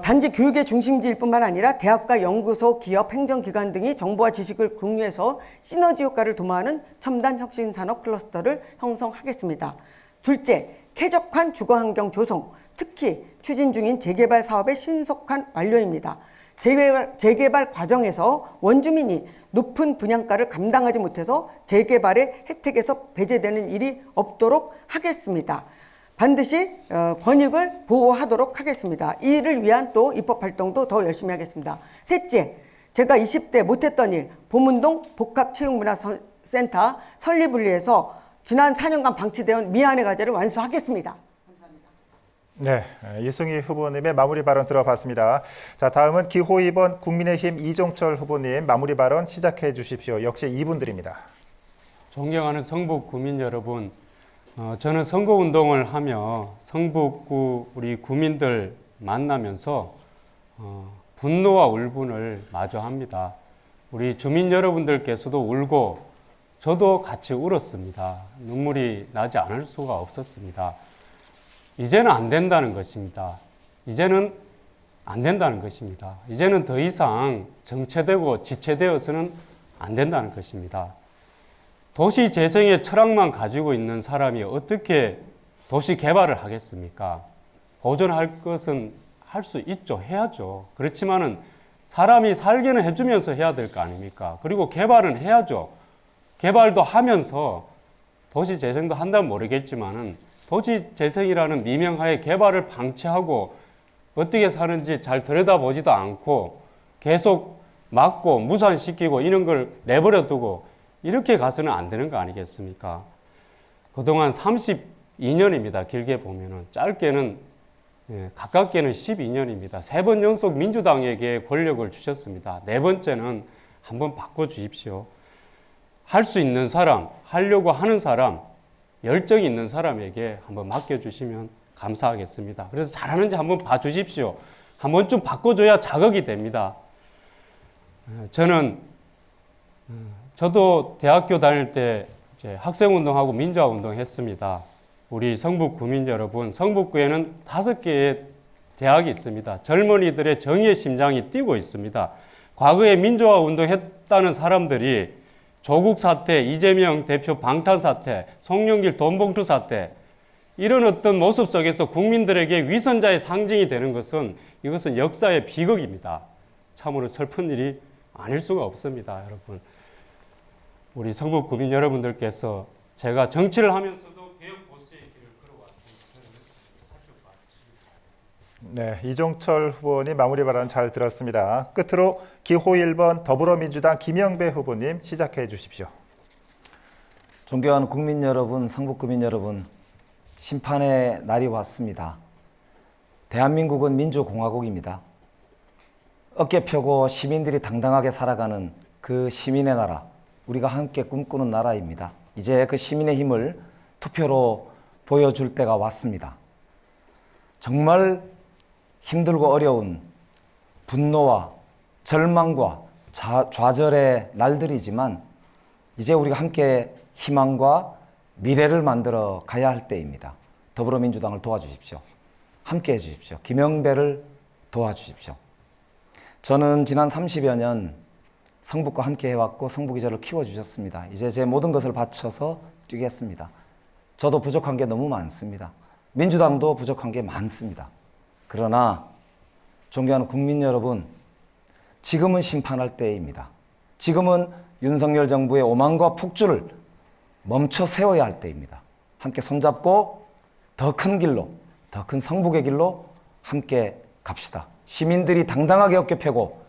단지 교육의 중심지일 뿐만 아니라 대학과 연구소, 기업, 행정기관 등이 정보와 지식을 공유해서 시너지 효과를 도모하는 첨단 혁신산업 클러스터를 형성하겠습니다. 둘째, 쾌적한 주거환경 조성, 특히 추진 중인 재개발 사업의 신속한 완료입니다. 재개발 과정에서 원주민이 높은 분양가를 감당하지 못해서 재개발의 혜택에서 배제되는 일이 없도록 하겠습니다. 반드시 권익을 보호하도록 하겠습니다. 이 일을 위한 또 입법활동도 더 열심히 하겠습니다. 셋째, 제가 20대 못했던 일, 보문동 복합체육문화센터 설립을 위해서 지난 4년간 방치되어 미안의 과제를 완수하겠습니다. 네, 이승희 후보님의 마무리 발언 들어봤습니다. 자, 다음은 기호 2번 국민의힘 이종철 후보님 마무리 발언 시작해 주십시오. 역시 2분 드립니다. 존경하는 성북 구민 여러분, 저는 선거운동을 하며 성북구 우리 구민들 만나면서 분노와 울분을 마주합니다. 우리 주민 여러분들께서도 울고 저도 같이 울었습니다. 눈물이 나지 않을 수가 없었습니다. 이제는 안 된다는 것입니다. 이제는 안 된다는 것입니다. 이제는 더 이상 정체되고 지체되어서는 안 된다는 것입니다. 도시 재생의 철학만 가지고 있는 사람이 어떻게 도시 개발을 하겠습니까? 보존할 것은 할 수 있죠. 해야죠. 그렇지만은 사람이 살게는 해주면서 해야 될 거 아닙니까? 그리고 개발은 해야죠. 개발도 하면서 도시 재생도 한다면 모르겠지만은 도시 재생이라는 미명하에 개발을 방치하고 어떻게 사는지 잘 들여다보지도 않고 계속 막고 무산시키고 이런 걸 내버려 두고 이렇게 가서는 안 되는 거 아니겠습니까? 그동안 32년입니다. 길게 보면은. 짧게는, 가깝게는 12년입니다. 3번 연속 민주당에게 권력을 주셨습니다. 4번째는 한번 바꿔주십시오. 할 수 있는 사람, 하려고 하는 사람, 열정이 있는 사람에게 한번 맡겨주시면 감사하겠습니다. 그래서 잘하는지 한번 봐주십시오. 한번 좀 바꿔줘야 자극이 됩니다. 저도 대학교 다닐 때 이제 학생운동하고 민주화운동 했습니다. 우리 성북 구민 여러분, 성북구에는 5개의 대학이 있습니다. 젊은이들의 정의의 심장이 뛰고 있습니다. 과거에 민주화운동 했다는 사람들이 조국 사태, 이재명 대표 방탄 사태, 송영길 돈봉투 사태, 이런 어떤 모습 속에서 국민들에게 위선자의 상징이 되는 것은 이것은 역사의 비극입니다. 참으로 슬픈 일이 아닐 수가 없습니다, 여러분. 우리 성북 구민 여러분들께서 제가 정치를 하면서도 개혁 보수의 길을 걸어왔습니다. 네, 이종철 후보님 마무리 발언 잘 들었습니다. 끝으로 기호 1번 더불어민주당 김영배 후보님 시작해 주십시오. 존경하는 국민 여러분, 성북구민 여러분, 심판의 날이 왔습니다. 대한민국은 민주공화국입니다. 어깨 펴고 시민들이 당당하게 살아가는 그 시민의 나라, 우리가 함께 꿈꾸는 나라입니다. 이제 그 시민의 힘을 투표로 보여줄 때가 왔습니다. 정말 힘들고 어려운 분노와 절망과 좌절의 날들이지만 이제 우리가 함께 희망과 미래를 만들어 가야 할 때입니다. 더불어민주당을 도와주십시오. 함께 해주십시오. 김영배를 도와주십시오. 저는 지난 30여 년 성북과 함께 해왔고 성북이 저를 키워주셨습니다. 이제 제 모든 것을 바쳐서 뛰겠습니다. 저도 부족한 게 너무 많습니다. 민주당도 부족한 게 많습니다. 그러나 존경하는 국민 여러분, 지금은 심판할 때입니다. 지금은 윤석열 정부의 오만과 폭주를 멈춰 세워야 할 때입니다. 함께 손잡고 더 큰 길로, 더 큰 성북의 길로 함께 갑시다. 시민들이 당당하게 어깨 펴고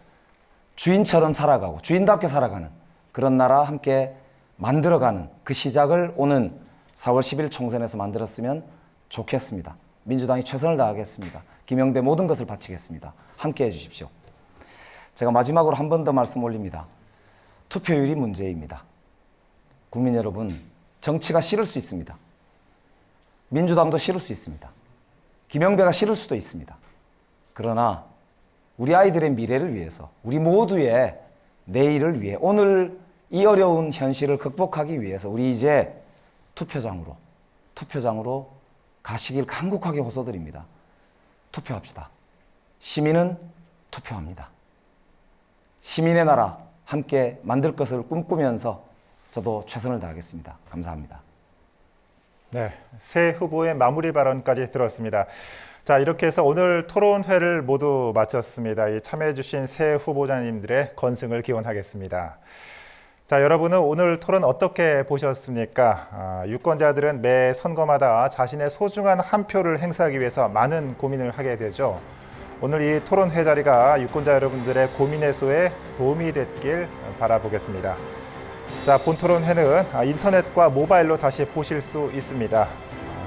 주인처럼 살아가고 주인답게 살아가는 그런 나라 함께 만들어가는 그 시작을 오는 4월 10일 총선에서 만들었으면 좋겠습니다. 민주당이 최선을 다하겠습니다. 김영배 모든 것을 바치겠습니다. 함께 해주십시오. 제가 마지막으로 한 번 더 말씀 올립니다. 투표율이 문제입니다. 국민 여러분, 정치가 싫을 수 있습니다. 민주당도 싫을 수 있습니다. 김영배가 싫을 수도 있습니다. 그러나 우리 아이들의 미래를 위해서, 우리 모두의 내일을 위해, 오늘 이 어려운 현실을 극복하기 위해서 우리 이제 투표장으로 가시길 간곡하게 호소드립니다. 투표합시다. 시민은 투표합니다. 시민의 나라 함께 만들 것을 꿈꾸면서 저도 최선을 다하겠습니다. 감사합니다. 네, 새 후보의 마무리 발언까지 들었습니다. 자, 이렇게 해서 오늘 토론회를 모두 마쳤습니다. 이 참여해주신 새 후보자님들의 건승을 기원하겠습니다. 자, 여러분은 오늘 토론 어떻게 보셨습니까? 유권자들은 매 선거마다 자신의 소중한 한 표를 행사하기 위해서 많은 고민을 하게 되죠. 오늘 이 토론회 자리가 유권자 여러분들의 고민 해소에 도움이 됐길 바라보겠습니다. 자, 본 토론회는 인터넷과 모바일로 다시 보실 수 있습니다.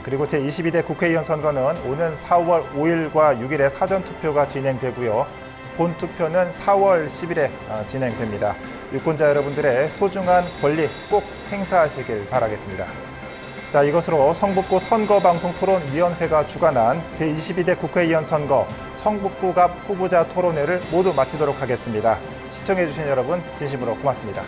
그리고 제22대 국회의원 선거는 오는 4월 5일과 6일에 사전투표가 진행되고요. 본투표는 4월 10일에 진행됩니다. 유권자 여러분들의 소중한 권리 꼭 행사하시길 바라겠습니다. 자, 이것으로 성북구 선거방송토론위원회가 주관한 제22대 국회의원 선거 성북구갑 후보자 토론회를 모두 마치도록 하겠습니다. 시청해주신 여러분 진심으로 고맙습니다.